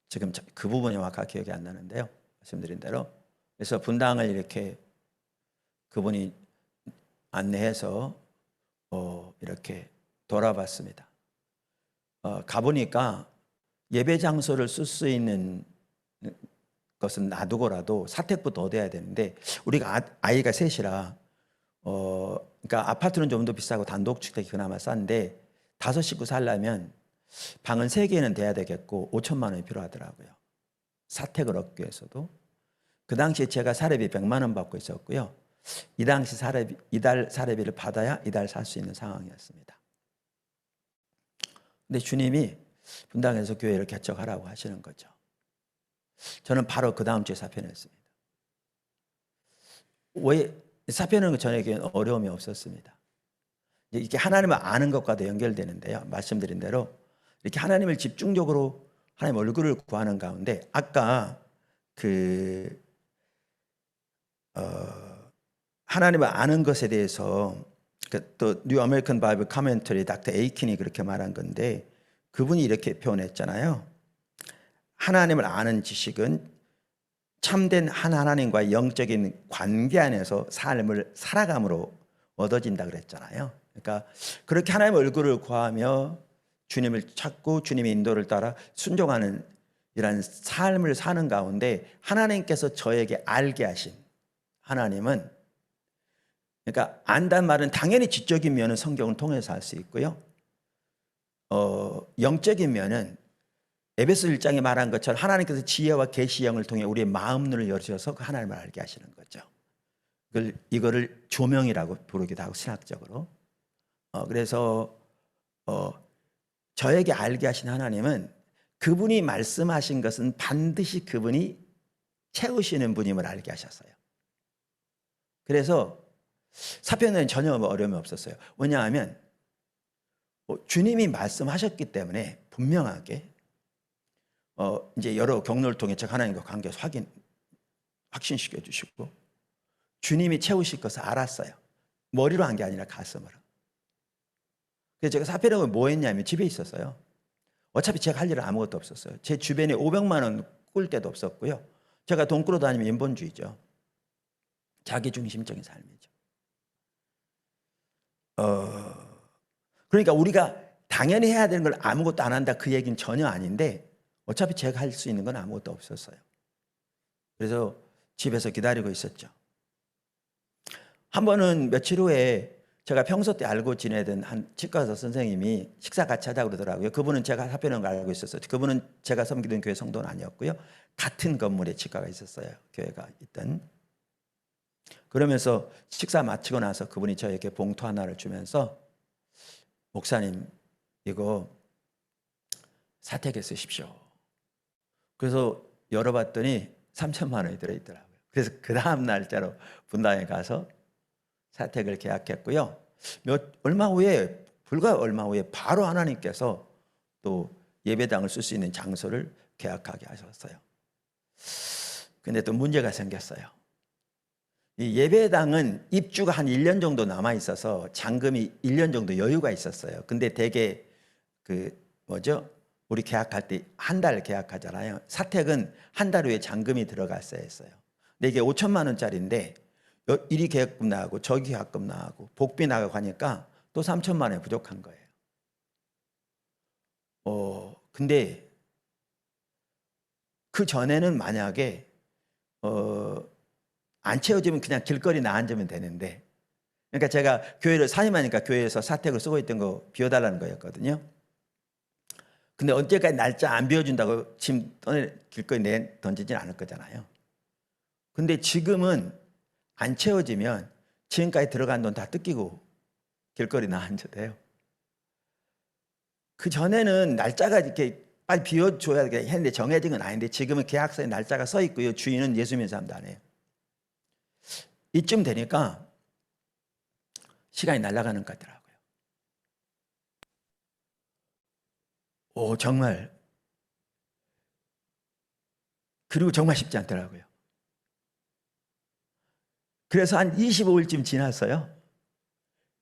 지금 그 부분이 정확하게 기억이 안 나는데요. 말씀드린 대로 그래서 분당을 이렇게 그분이 안내해서 이렇게 돌아봤습니다. 가보니까 예배 장소를 쓸 수 있는 것은 놔두고라도 사택부터 얻어야 되는데, 우리가 아이가 셋이라 그러니까 아파트는 좀 더 비싸고 단독주택이 그나마 싼데 5식구 살려면 방은 3개는 돼야 되겠고 5천만 원이 필요하더라고요. 사택을 얻기 위해서도. 그 당시에 제가 사례비 100만 원 받고 있었고요. 이 당시 이달 사례비를 받아야 이달 살 수 있는 상황이었습니다. 근데 주님이 분당에서 교회를 개척하라고 하시는 거죠. 저는 바로 그 다음 주에 사표냈습니다. 왜 사표내는 거 저에게는 어려움이 없었습니다. 이게 하나님을 아는 것과도 연결되는데요. 말씀드린 대로 이렇게 하나님을 집중적으로 하나님 얼굴을 구하는 가운데 아까 하나님을 아는 것에 대해서 또 뉴 아메리칸 바이블 커멘터리 닥터 에이킨이 그렇게 말한 건데 그분이 이렇게 표현했잖아요. 하나님을 아는 지식은 참된 한 하나님과의 영적인 관계 안에서 삶을 살아감으로 얻어진다 그랬잖아요. 그러니까 그렇게 하나님의 얼굴을 구하며 주님을 찾고 주님의 인도를 따라 순종하는 이런 삶을 사는 가운데 하나님께서 저에게 알게 하신 하나님은, 그러니까 안다는 말은 당연히 지적인 면은 성경을 통해서 알 수 있고요. 영적인 면은 에베소 1장에 말한 것처럼 하나님께서 지혜와 계시형을 통해 우리의 마음눈을 열으셔서 그 하나님을 알게 하시는 거죠. 이거를 조명이라고 부르기도 하고 신학적으로. 그래서 저에게 알게 하신 하나님은 그분이 말씀하신 것은 반드시 그분이 채우시는 분임을 알게 하셨어요. 그래서 사편에는 전혀 어려움이 없었어요. 왜냐하면 주님이 말씀하셨기 때문에 분명하게 이제 여러 경로를 통해 제가 하나님과 관계 확신시켜 주시고 주님이 채우실 것을 알았어요. 머리로 한 게 아니라 가슴으로. 그래서 제가 사편에 뭐 했냐면 집에 있었어요. 어차피 제가 할 일은 아무것도 없었어요. 제 주변에 500만 원 꿀 데도 없었고요. 제가 돈 끌어 다니면 인본주의죠. 자기중심적인 삶이죠. 그러니까 우리가 당연히 해야 되는 걸 아무것도 안 한다 그 얘기는 전혀 아닌데 어차피 제가 할 수 있는 건 아무것도 없었어요. 그래서 집에서 기다리고 있었죠. 한 번은 며칠 후에 제가 평소 때 알고 지내던 한 치과의사 선생님이 식사 같이 하자고 그러더라고요. 그분은 제가 사표는 걸 알고 있었어요. 그분은 제가 섬기던 교회 성도는 아니었고요. 같은 건물에 치과가 있었어요. 교회가 있던. 그러면서 식사 마치고 나서 그분이 저에게 봉투 하나를 주면서 목사님 이거 사택에 쓰십시오. 그래서 열어봤더니 3천만 원이 들어있더라고요. 그래서 그 다음 날짜로 분당에 가서 사택을 계약했고요. 불과 얼마 후에 바로 하나님께서 또 예배당을 쓸 수 있는 장소를 계약하게 하셨어요. 근데 또 문제가 생겼어요. 이 예배당은 입주가 한 1년 정도 남아 있어서 잔금이 1년 정도 여유가 있었어요. 근데 대개 우리 계약할 때 한 달 계약하잖아요. 사택은 한 달 후에 잔금이 들어갔어야 했어요. 근데 이게 5천만 원짜리인데 이리 계약금 나가고 저기 계약금 나가고 복비 나가고 하니까 또 3천만 원이 부족한 거예요. 근데 그 전에는 만약에 안 채워지면 그냥 길거리 나앉으면 되는데, 그러니까 제가 교회를 사임하니까 교회에서 사택을 쓰고 있던 거 비워달라는 거였거든요. 근데 언제까지 날짜 안 비워준다고 짐 길거리 던지진 않을 거잖아요. 근데 지금은 안 채워지면 지금까지 들어간 돈 다 뜯기고 길거리 나앉아도 돼요. 그 전에는 날짜가 이렇게 빨리 비워줘야 했는데 정해진 건 아닌데 지금은 계약서에 날짜가 써 있고요. 주인은 예수 믿는 사람도 아니에요. 이쯤 되니까 시간이 날아가는 것 같더라고요. 정말. 그리고 정말 쉽지 않더라고요. 그래서 한 25일쯤 지났어요.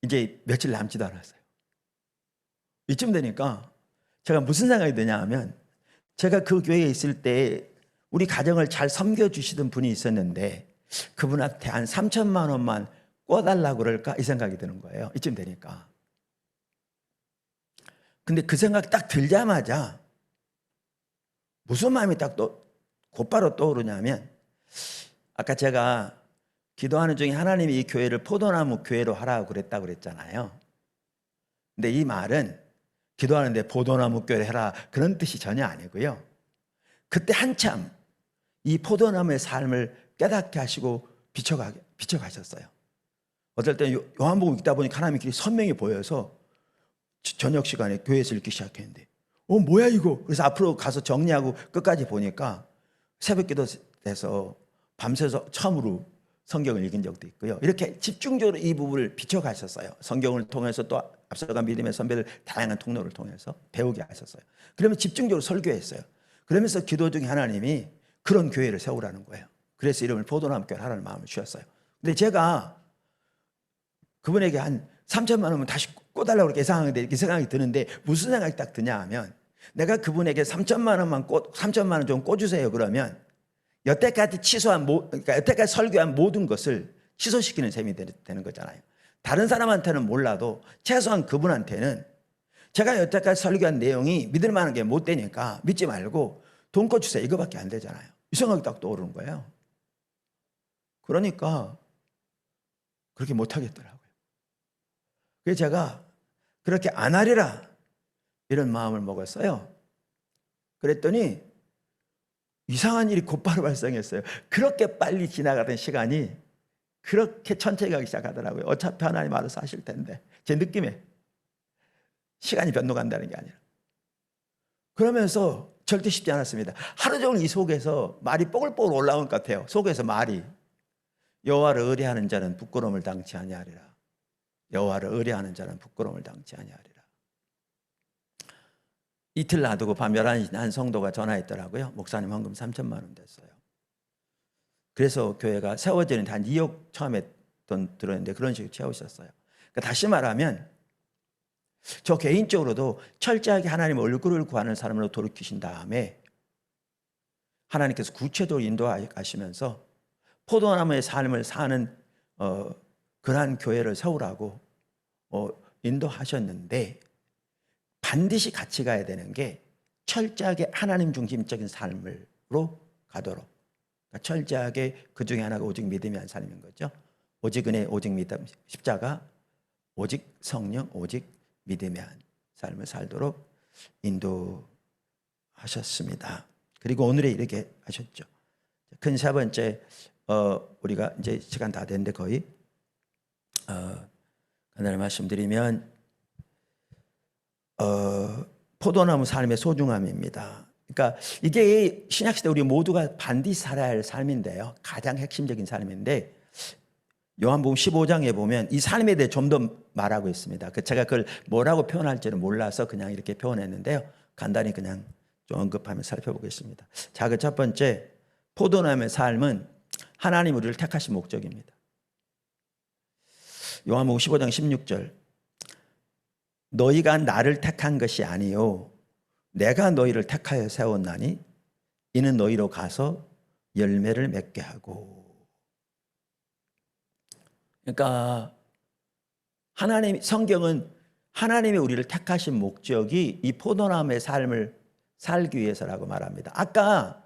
이제 며칠 남지도 않았어요. 이쯤 되니까 제가 무슨 생각이 드냐 하면 제가 그 교회에 있을 때 우리 가정을 잘 섬겨주시던 분이 있었는데 그분한테 한 3천만 원만 꿔달라고 그럴까 이 생각이 드는 거예요. 이쯤 되니까. 근데 그 생각 딱 들자마자 무슨 마음이 딱 곧바로 떠오르냐면 아까 제가 기도하는 중에 하나님이 이 교회를 포도나무 교회로 하라고 그랬다고 그랬잖아요. 근데 이 말은 기도하는데 포도나무 교회를 해라 그런 뜻이 전혀 아니고요. 그때 한참 이 포도나무의 삶을 깨닫게 하시고 비춰가셨어요. 어떨 때는 요한복음 읽다 보니까 하나님의 길이 선명히 보여서 저녁 시간에 교회에서 읽기 시작했는데 뭐야 이거. 그래서 앞으로 가서 정리하고 끝까지 보니까 새벽 기도 돼서 밤새서 처음으로 성경을 읽은 적도 있고요. 이렇게 집중적으로 이 부분을 비춰가셨어요. 성경을 통해서 또 앞서간 믿음의 선배들 다양한 통로를 통해서 배우게 하셨어요. 그러면 집중적으로 설교했어요. 그러면서 기도 중에 하나님이 그런 교회를 세우라는 거예요. 그래서 이름을 포도나무교회 하라는 마음을 주셨어요. 근데 제가 그분에게 한 3천만 원은 다시 꿔달라고 그렇게 예상하는데 이 생각이 드는데 무슨 생각이 딱 드냐 하면 내가 그분에게 3천만 원 좀 꿔주세요 그러면 여태까지 그러니까 여태까지 설교한 모든 것을 취소시키는 셈이 되는 거잖아요. 다른 사람한테는 몰라도 최소한 그분한테는 제가 여태까지 설교한 내용이 믿을 만한 게 못 되니까 믿지 말고 돈 꿔주세요 이거밖에 안 되잖아요. 이 생각이 딱 떠오르는 거예요. 그러니까 그렇게 못 하겠더라고요. 그래서 제가 그렇게 안 하리라 이런 마음을 먹었어요. 그랬더니 이상한 일이 곧바로 발생했어요. 그렇게 빨리 지나가던 시간이 그렇게 천천히 가기 시작하더라고요. 어차피 하나님 알아서 하실 텐데 제 느낌에 시간이 변동한다는 게 아니라 그러면서 절대 쉽지 않았습니다. 하루 종일 이 속에서 말이 뽀글뽀글 올라온 것 같아요. 속에서 말이 여호와를 의뢰하는 자는 부끄러움을 당치 아니하리라. 여호와를 의뢰하는 자는 부끄러움을 당치 아니하리라. 이틀 놔두고 밤 11시 한 성도가 전화했더라고요. 목사님 헌금 3천만 원 됐어요. 그래서 교회가 세워지는데 한 2억 처음에 돈 들었는데 그런 식으로 채우셨어요. 그러니까 다시 말하면 저 개인적으로도 철저하게 하나님 얼굴을 구하는 사람으로 돌이키신 다음에 하나님께서 구체적으로 인도하시면서 포도나무의 삶을 사는 그러한 교회를 세우라고 인도하셨는데 반드시 같이 가야 되는 게 철저하게 하나님 중심적인 삶으로 가도록 그러니까 철저하게 그 중에 하나가 오직 믿음이 한 삶인 거죠. 오직 은혜, 오직 믿음, 십자가, 오직 성령, 오직 믿음의 한 삶을 살도록 인도하셨습니다. 그리고 오늘에 이렇게 하셨죠. 큰 세 번째 우리가 이제 시간 다 됐는데 거의 간단히 말씀드리면 포도나무 삶의 소중함입니다. 그러니까 이게 신약시대 우리 모두가 반드시 살아야 할 삶인데요. 가장 핵심적인 삶인데 요한복음 15장에 보면 이 삶에 대해 좀 더 말하고 있습니다. 제가 그걸 뭐라고 표현할지를 몰라서 그냥 이렇게 표현했는데요. 간단히 그냥 좀 언급하며 살펴보겠습니다. 자, 그 첫 번째 포도나무의 삶은 하나님 우리를 택하신 목적입니다. 요한복음 15장 16절 너희가 나를 택한 것이 아니요 내가 너희를 택하여 세웠나니 이는 너희로 가서 열매를 맺게 하고. 그러니까 성경은 하나님이 우리를 택하신 목적이 이 포도나무의 삶을 살기 위해서라고 말합니다. 아까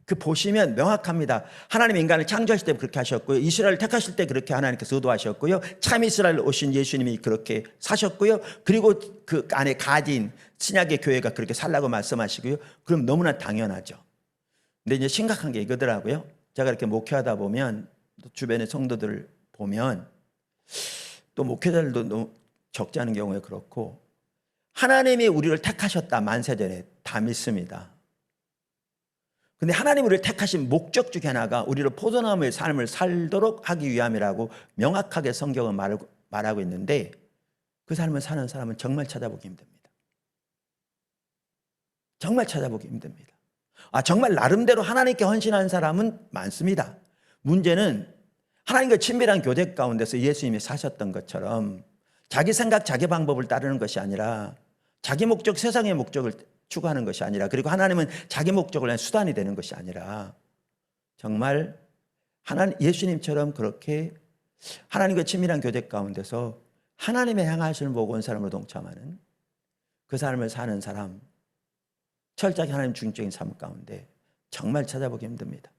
그 보시면 명확합니다. 하나님 인간을 창조하실 때 그렇게 하셨고요. 이스라엘을 택하실 때 그렇게 하나님께서 의도하셨고요. 참 이스라엘 오신 예수님이 그렇게 사셨고요. 그리고 그 안에 가진 신약의 교회가 그렇게 살라고 말씀하시고요. 그럼 너무나 당연하죠. 근데 이제 심각한 게 이거더라고요. 제가 이렇게 목회하다 보면 주변의 성도들을 보면 또 목회자들도 너무 적지 않은 경우에 그렇고 하나님이 우리를 택하셨다 만세전에 다 믿습니다. 근데 하나님 우리를 택하신 목적 중에 하나가 우리를 포도나무의 삶을 살도록 하기 위함이라고 명확하게 성경은 말하고 있는데 그 삶을 사는 사람은 정말 찾아보기 힘듭니다. 정말 찾아보기 힘듭니다. 정말 나름대로 하나님께 헌신한 사람은 많습니다. 문제는 하나님과 친밀한 교제 가운데서 예수님이 사셨던 것처럼 자기 생각, 자기 방법을 따르는 것이 아니라 자기 목적, 세상의 목적을 추구하는 것이 아니라 그리고 하나님은 자기 목적을 위한 수단이 되는 것이 아니라 정말 예수님처럼 그렇게 하나님과 친밀한 교제 가운데서 하나님의 향하심을 보고 온 사람으로 동참하는 그 삶을 사는 사람 철저하게 하나님 중적인 삶 가운데 정말 찾아보기 힘듭니다.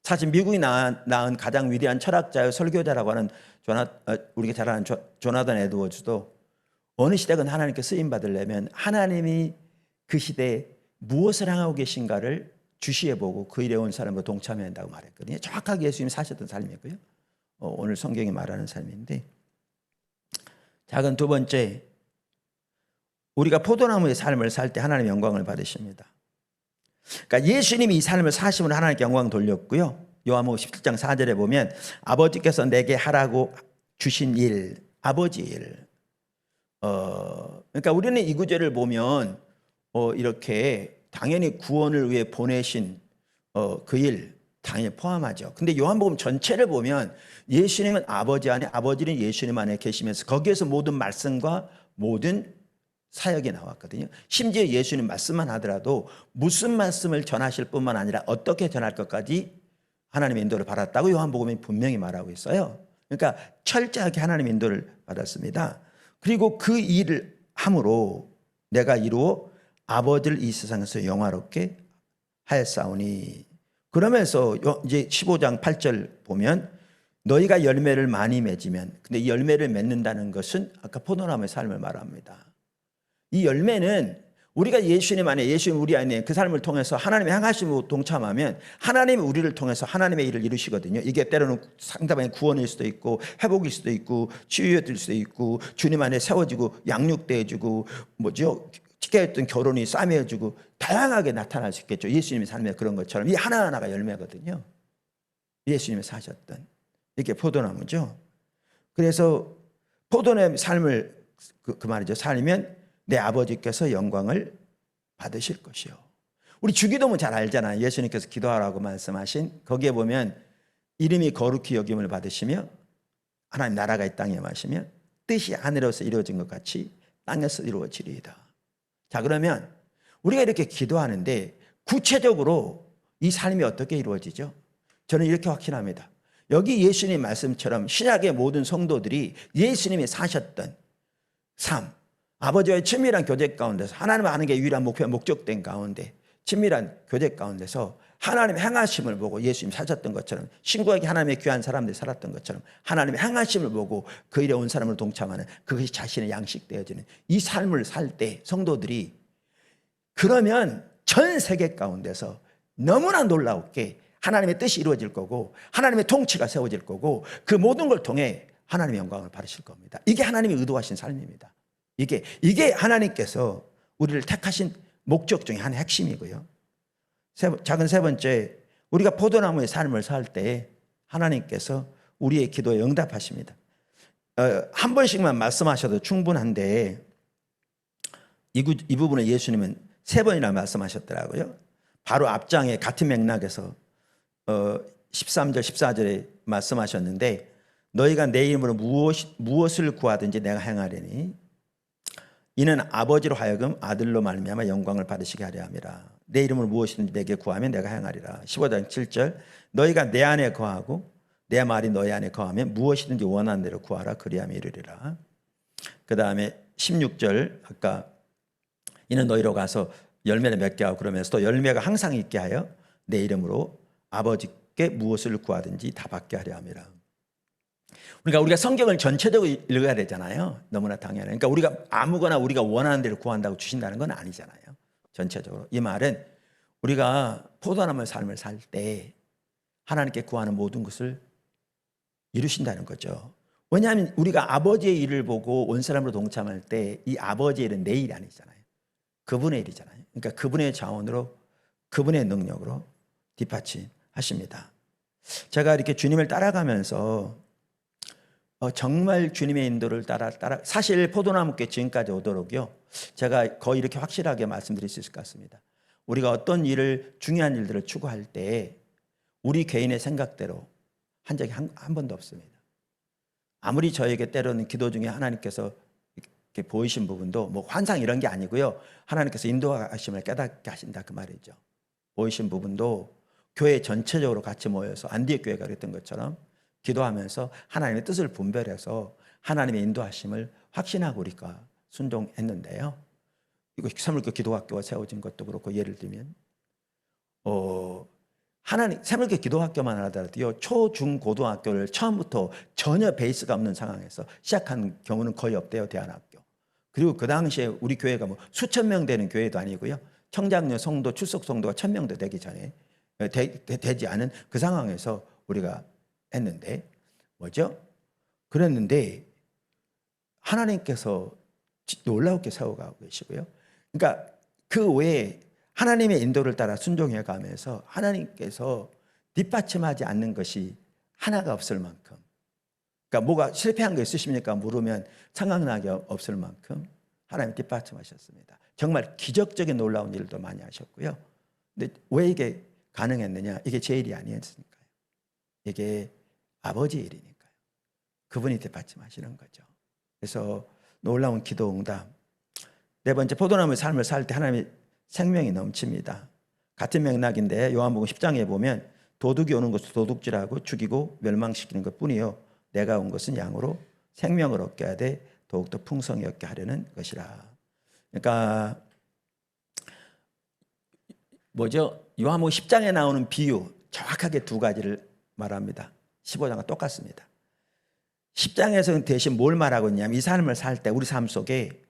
사실 미국이 낳은 가장 위대한 철학자요 설교자라고 하는 우리가 잘 아는 조나단 에드워즈도 어느 시대건 하나님께 쓰임 받으려면 하나님이 그 시대에 무엇을 향하고 계신가를 주시해보고 그 일에 온 사람으로 동참해야 한다고 말했거든요. 정확하게 예수님이 사셨던 삶이고요. 오늘 성경이 말하는 삶인데 작은 두 번째 우리가 포도나무의 삶을 살 때 하나님의 영광을 받으십니다. 그러니까 예수님이 이 삶을 사심으로 하나님께 영광 돌렸고요. 요한복음 17장 4절에 보면 아버지께서 내게 하라고 주신 일, 아버지 일. 그러니까 우리는 이 구절을 보면 이렇게 당연히 구원을 위해 보내신 그 일 당연히 포함하죠. 근데 요한복음 전체를 보면 예수님은 아버지 안에, 아버지는 예수님 안에 계시면서 거기에서 모든 말씀과 모든 사역이 나왔거든요. 심지어 예수님 말씀만 하더라도 무슨 말씀을 전하실 뿐만 아니라 어떻게 전할 것까지 하나님의 인도를 받았다고 요한복음이 분명히 말하고 있어요. 그러니까 철저하게 하나님의 인도를 받았습니다. 그리고 그 일을 함으로 내가 이루어 아버지를 이 세상에서 영화롭게 하였사오니, 그러면서 이제 15장 8절 보면 너희가 열매를 많이 맺으면, 근데 이 열매를 맺는다는 것은 아까 포도나무의 삶을 말합니다. 이 열매는 우리가 예수님 안에, 예수님 우리 안에 그 삶을 통해서 하나님의 향하심으로 동참하면 하나님이 우리를 통해서 하나님의 일을 이루시거든요. 이게 때로는 상대방의 구원일 수도 있고 회복일 수도 있고 치유될 수도 있고 주님 안에 세워지고 양육되어지고 지켜했던 결혼이 싸매어지고 다양하게 나타날 수 있겠죠. 예수님의 삶에 그런 것처럼 이 하나하나가 열매거든요. 예수님이 사셨던 이게 포도나무죠. 그래서 포도나무의 삶을 그 말이죠. 살면 내 아버지께서 영광을 받으실 것이요. 우리 주기도문 잘 알잖아요. 예수님께서 기도하라고 말씀하신 거기에 보면 이름이 거룩히 여김을 받으시며 하나님 나라가 이 땅에 임하시며 뜻이 하늘에서 이루어진 것 같이 땅에서 이루어지리이다. 자, 그러면 우리가 이렇게 기도하는데 구체적으로 이 삶이 어떻게 이루어지죠? 저는 이렇게 확신합니다. 여기 예수님 말씀처럼 신약의 모든 성도들이 예수님이 사셨던 삶, 아버지와의 친밀한 교제 가운데서 하나님을 아는 게 유일한 목표, 목적된 가운데 친밀한 교제 가운데서 하나님의 행하심을 보고 예수님 사셨던 것처럼 신구하게 하나님의 귀한 사람들이 살았던 것처럼 하나님의 행하심을 보고 그 일에 온 사람을 동참하는 그것이 자신의 양식되어지는 이 삶을 살 때 성도들이, 그러면 전 세계 가운데서 너무나 놀라웠게 하나님의 뜻이 이루어질 거고 하나님의 통치가 세워질 거고 그 모든 걸 통해 하나님의 영광을 받으실 겁니다. 이게 하나님이 의도하신 삶입니다. 이게 하나님께서 우리를 택하신 목적 중에 하나의 핵심이고요. 작은 세 번째, 우리가 포도나무의 삶을 살 때 하나님께서 우리의 기도에 응답하십니다. 한 번씩만 말씀하셔도 충분한데 이 부분을 예수님은 3번이나 말씀하셨더라고요. 바로 앞장에 같은 맥락에서 13절 14절에 말씀하셨는데 너희가 내 이름으로 무엇을 구하든지 내가 행하리니 이는 아버지로 하여금 아들로 말미암아 영광을 받으시게 하려 함이라. 내 이름으로 무엇이든지 내게 구하면 내가 행하리라. 15장 7절 너희가 내 안에 거하고 내 말이 너희 안에 거하면 무엇이든지 원하는 대로 구하라 그리하면 이르리라. 그 다음에 16절 아까 이는 너희로 가서 열매를 맺게 하고 그러면서 또 열매가 항상 있게 하여 내 이름으로 아버지께 무엇을 구하든지 다 받게 하려 함이라. 그러니까 우리가 성경을 전체적으로 읽어야 되잖아요. 너무나 당연해요. 그러니까 우리가 아무거나 우리가 원하는 대로 구한다고 주신다는 건 아니잖아요. 전체적으로. 이 말은 우리가 포도나무의 삶을 살 때 하나님께 구하는 모든 것을 이루신다는 거죠. 왜냐하면 우리가 아버지의 일을 보고 온 사람으로 동참할 때 이 아버지의 일은 내 일이 아니잖아요. 그분의 일이잖아요. 그러니까 그분의 자원으로 그분의 능력으로 뒷받침하십니다. 제가 이렇게 주님을 따라가면서 정말 주님의 인도를 따라 사실 포도나무께 지금까지 오도록요 제가 거의 이렇게 확실하게 말씀드릴 수 있을 것 같습니다. 우리가 어떤 일을 중요한 일들을 추구할 때 우리 개인의 생각대로 한 적이 한 번도 없습니다. 아무리 저에게 때로는 기도 중에 하나님께서 이렇게 보이신 부분도 뭐 환상 이런 게 아니고요. 하나님께서 인도하심을 깨닫게 하신다 그 말이죠. 보이신 부분도 교회 전체적으로 같이 모여서 안디옥 교회가 그랬던 것처럼 기도하면서 하나님의 뜻을 분별해서 하나님의 인도하심을 확신하고 우리가 순종했는데요. 이거 새물교 기도학교가 세워진 것도 그렇고 예를 들면 하나님 새물교 기도학교만 하더라도요 초, 중, 고등학교를 처음부터 전혀 베이스가 없는 상황에서 시작한 경우는 거의 없대요. 대안학교. 그리고 그 당시에 우리 교회가 뭐 수천 명 되는 교회도 아니고요. 청장녀 성도 출석 성도가 1000명도 되기 전에 되지 않은 그 상황에서 우리가 했는데 뭐죠? 그랬는데 하나님께서 놀라웠게 세워가고 계시고요. 그러니까 그 외에 하나님의 인도를 따라 순종해 가면서 하나님께서 뒷받침하지 않는 것이 하나가 없을 만큼, 그러니까 뭐가 실패한 거 있으십니까? 물으면 생각나기 없을 만큼 하나님 뒷받침하셨습니다. 정말 기적적인 놀라운 일도 많이 하셨고요. 근데 왜 이게 가능했느냐? 이게 제 일이 아니었으니까요. 이게 아버지 일이니까요. 그분이 뒷받침하시는 거죠. 그래서 놀라운 기도 응답. 네 번째, 포도나무의 삶을 살 때 하나님의 생명이 넘칩니다. 같은 맥락인데 요한복음 10장에 보면 도둑이 오는 것을 도둑질하고 죽이고 멸망시키는 것뿐이요 내가 온 것은 양으로 생명을 얻게 하되 더욱더 풍성히 얻게 하려는 것이라. 그러니까 요한복음 10장에 나오는 비유 정확하게 두 가지를 말합니다. 15장과 똑같습니다. 10장에서는 대신 뭘 말하고 있냐면 이 삶을 살 때 우리 삶 속에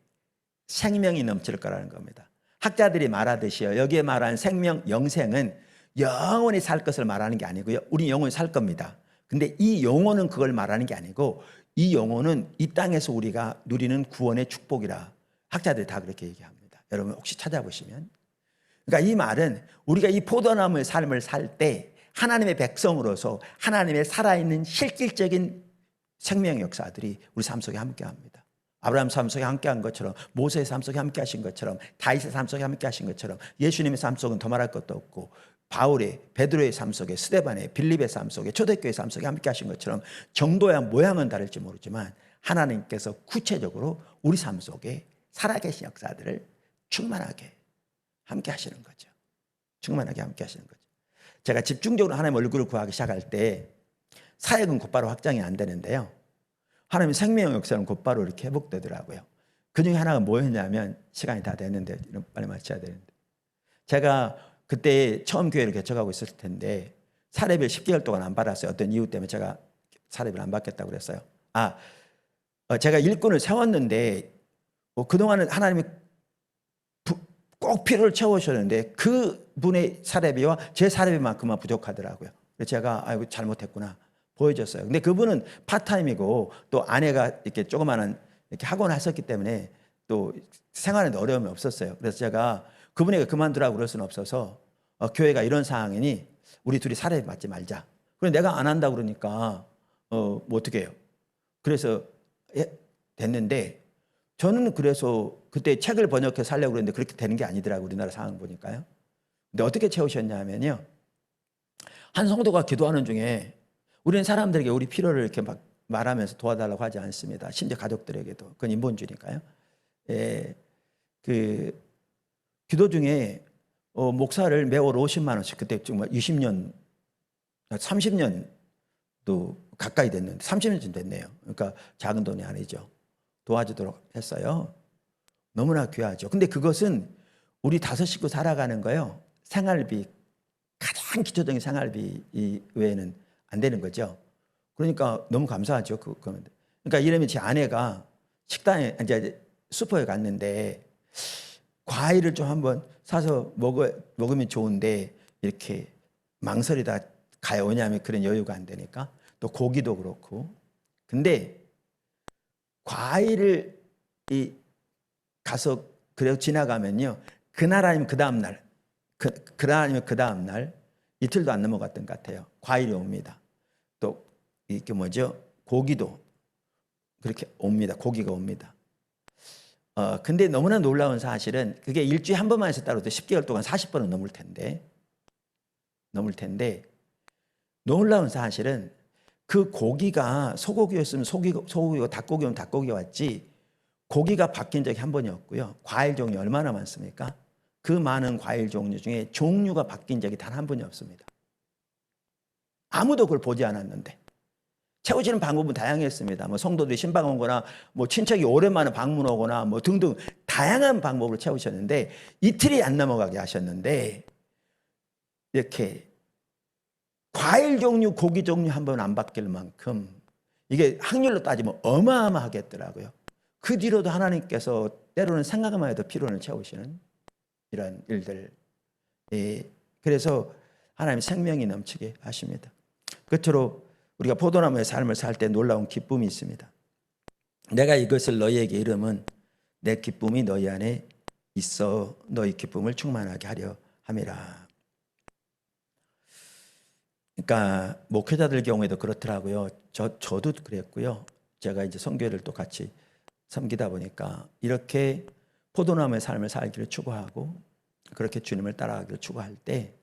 생명이 넘칠 거라는 겁니다. 학자들이 말하듯이요, 여기에 말하는 생명, 영생은 영원히 살 것을 말하는 게 아니고요, 우리 영원히 살 겁니다. 근데 이 영혼은 그걸 말하는 게 아니고 이 영혼은 이 땅에서 우리가 누리는 구원의 축복이라 학자들이 다 그렇게 얘기합니다. 여러분 혹시 찾아보시면, 그러니까 이 말은 우리가 이 포도나무의 삶을 살 때 하나님의 백성으로서 하나님의 살아있는 실질적인 생명 역사들이 우리 삶 속에 함께합니다. 아브라함 삶 속에 함께한 것처럼, 모세의 삶 속에 함께하신 것처럼, 다윗의 삶 속에 함께하신 것처럼, 예수님의 삶 속은 더 말할 것도 없고 바울의, 베드로의 삶 속에, 스데반의, 빌립의 삶 속에, 초대교회의 삶 속에 함께하신 것처럼 정도야 모양은 다를지 모르지만 하나님께서 구체적으로 우리 삶 속에 살아계신 역사들을 충만하게 함께하시는 거죠. 충만하게 함께하시는 거죠. 제가 집중적으로 하나님 얼굴을 구하기 시작할 때 사역은 곧바로 확장이 안 되는데요, 하나님의 생명 역사는 곧바로 이렇게 회복되더라고요. 그 중에 하나가 뭐였냐면, 시간이 다 됐는데 빨리 마쳐야 되는데, 제가 그때 처음 교회를 개척하고 있을 텐데 사례비를 10개월 동안 안 받았어요. 어떤 이유 때문에 제가 사례비를 안 받겠다고 그랬어요. 제가 일꾼을 세웠는데 그동안은 하나님이 꼭 필요를 채우셨는데 그 분의 사례비와 제 사례비만큼만 부족하더라고요. 그래서 제가 아이고 잘못했구나 보여줬어요. 근데 그분은 파타임이고 또 아내가 이렇게 조그마한 이렇게 학원을 했었기 때문에 또 생활에 어려움이 없었어요. 그래서 제가 그분에게 그만두라고 그럴 수는 없어서 교회가 이런 상황이니 우리 둘이 사례비 받지 말자. 그래 내가 안 한다고 그러니까 뭐 어떻게 해요? 그래서 됐는데, 저는 그래서 그때 책을 번역해 살려고 그랬는데 그렇게 되는 게 아니더라고요. 우리나라 상황 보니까요. 근데 어떻게 채우셨냐면요, 한 성도가 기도하는 중에 우리는 사람들에게 우리 필요를 이렇게 막 말하면서 도와달라고 하지 않습니다. 심지어 가족들에게도. 그건 인본주의니까요. 그 기도 중에 목사를 매월 50만 원씩, 그때 정말 20년, 30년도 가까이 됐는데 30년쯤 됐네요. 그러니까 작은 돈이 아니죠. 도와주도록 했어요. 너무나 귀하죠. 근데 그것은 우리 5 식구 살아가는 거요, 생활비, 가장 기초적인 생활비 외에는 안 되는 거죠. 그러니까 너무 감사하죠. 그러니까 이러면 제 아내가 식당에, 이제 슈퍼에 갔는데 과일을 좀 한번 사서 먹으면 좋은데 이렇게 망설이다 가요. 왜냐하면 그런 여유가 안 되니까. 또 고기도 그렇고. 근데 과일을 가서 그래서 지나가면요, 그날 아니면 그 다음 날, 그날 아니면 그 다음 날, 이틀도 안 넘어갔던 것 같아요. 과일이 옵니다. 또 이게 고기도 그렇게 옵니다. 고기가 옵니다. 근데 너무나 놀라운 사실은 그게 일주일에 한 번만 했었다고 해도 10개월 동안 40번은 넘을 텐데 놀라운 사실은 그 고기가 소고기였으면 소고기고 닭고기면 닭고기가 왔지 고기가 바뀐 적이 한 번이 없고요. 과일 종류 얼마나 많습니까? 그 많은 과일 종류 중에 종류가 바뀐 적이 단 한 번이 없습니다. 아무도 그걸 보지 않았는데. 채워지는 방법은 다양했습니다. 성도들이 신방 오거나 친척이 오랜만에 방문 오거나 등등 다양한 방법으로 채우셨는데 이틀이 안 넘어가게 하셨는데, 이렇게 과일 종류, 고기 종류 한 번 안 바뀔 만큼 이게 확률로 따지면 어마어마하겠더라고요. 그 뒤로도 하나님께서 때로는 생각만 해도 필요를 채우시는 이런 일들. 그래서 하나님 생명이 넘치게 하십니다. 끝으로 우리가 포도나무의 삶을 살 때 놀라운 기쁨이 있습니다. 내가 이것을 너희에게 이름은 내 기쁨이 너희 안에 있어 너희 기쁨을 충만하게 하려 함이라. 그러니까 목회자들 경우에도 그렇더라고요. 저도 그랬고요. 제가 이제 선교회를 또 같이 섬기다 보니까 이렇게 포도나무의 삶을 살기를 추구하고 그렇게 주님을 따라가기를 추구할 때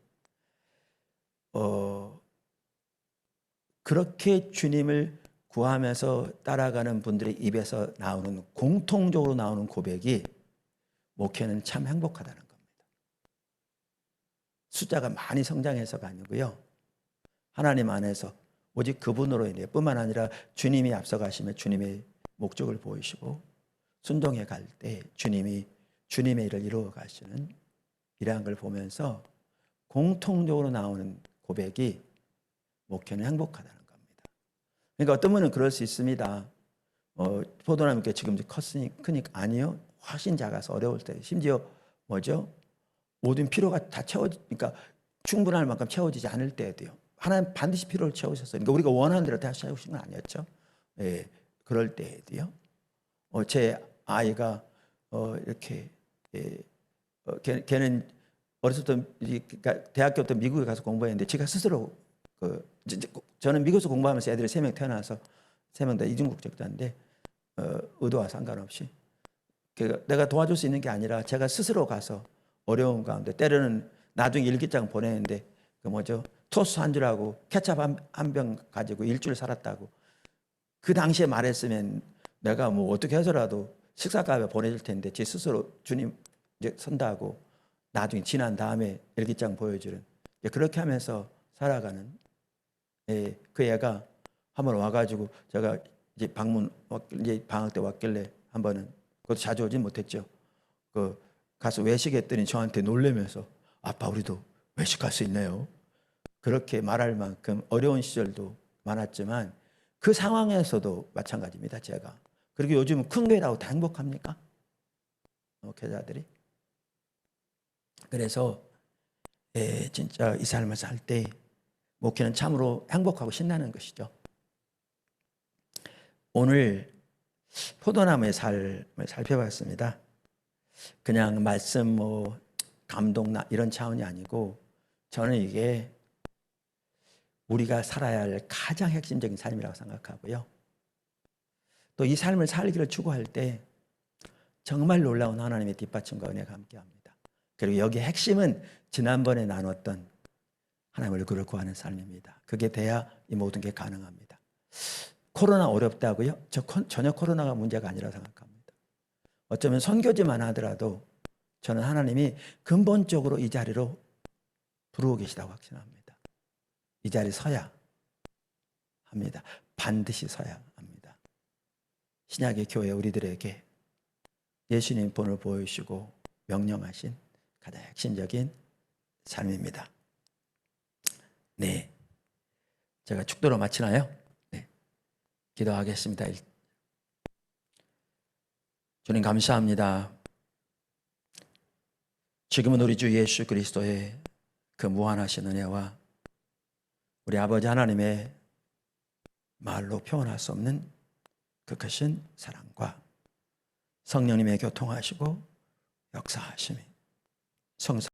그렇게 주님을 구하면서 따라가는 분들의 입에서 나오는 공통적으로 나오는 고백이 목회는 참 행복하다는 겁니다. 숫자가 많이 성장해서가 아니고요. 하나님 안에서 오직 그분으로 인해 뿐만 아니라 주님이 앞서가시며 주님의 목적을 보이시고 순종해 갈 때 주님이 주님의 일을 이루어 가시는 이러한 걸 보면서 공통적으로 나오는 고백이 목회는 행복하다는 겁니다. 그러니까 어떤 분은 그럴 수 있습니다. 포도나무께 지금 크니까 아니요. 훨씬 작아서 어려울 때 심지어 뭐죠? 모든 필요가 다 채워지니까 충분할 만큼 채워지지 않을 때에도요. 하나님 반드시 필요를 채우셨어요. 그러니까 우리가 원하는 대로 다 채우신 건 아니었죠. 예, 그럴 때에도요. 제 아이가 이렇게 걔는 어렸을 때 그러니까 대학교 때 미국에 가서 공부했는데 제가 스스로 저는 미국에서 공부하면서 애들이 3명 태어나서 3명 다 이중국적자인데 의도와 상관없이 내가 도와줄 수 있는 게 아니라 제가 스스로 가서 어려운 가운데 때로는 나중에 일기장 보내는데 토스 한 줄하고 케찹 한 병 가지고 일주일 살았다고 그 당시에 말했으면 내가 뭐 어떻게 해서라도 식사값에 보내줄 텐데 제 스스로 주님 이제 선다고 나중에 지난 다음에 일기장 보여주는 그렇게 하면서 살아가는 그 애가 한번 와가지고 제가 이제 이제 방학 때 왔길래 한 번은 그것도 자주 오진 못했죠. 가서 외식했더니 저한테 놀래면서 아빠 우리도 외식할 수 있네요. 그렇게 말할 만큼 어려운 시절도 많았지만 그 상황에서도 마찬가지입니다. 제가. 그리고 요즘 큰 교회라고 다 행복합니까? 목회자들이. 그래서 진짜 이 삶을 살 때 목회는 참으로 행복하고 신나는 것이죠. 오늘 포도나무의 삶을 살펴봤습니다. 그냥 말씀 감동 이런 차원이 아니고 저는 이게 우리가 살아야 할 가장 핵심적인 삶이라고 생각하고요. 또 이 삶을 살기를 추구할 때 정말 놀라운 하나님의 뒷받침과 은혜가 함께합니다. 그리고 여기의 핵심은 지난번에 나눴던 하나님의 얼굴을 구하는 삶입니다. 그게 돼야 이 모든 게 가능합니다. 코로나 어렵다고요? 전혀 코로나가 문제가 아니라고 생각합니다. 어쩌면 선교지만 하더라도 저는 하나님이 근본적으로 이 자리로 부르고 계시다고 확신합니다. 이 자리에 서야 합니다. 반드시 서야 합니다. 신약의 교회 우리들에게 예수님 본을 보여주시고 명령하신 가장 핵심적인 삶입니다. 네, 제가 축도로 마치나요? 네, 기도하겠습니다. 주님 감사합니다. 지금은 우리 주 예수 그리스도의 그 무한하신 은혜와 우리 아버지 하나님의 말로 표현할 수 없는 그 크신 사랑과 성령님의 교통하시고 역사하심이 성사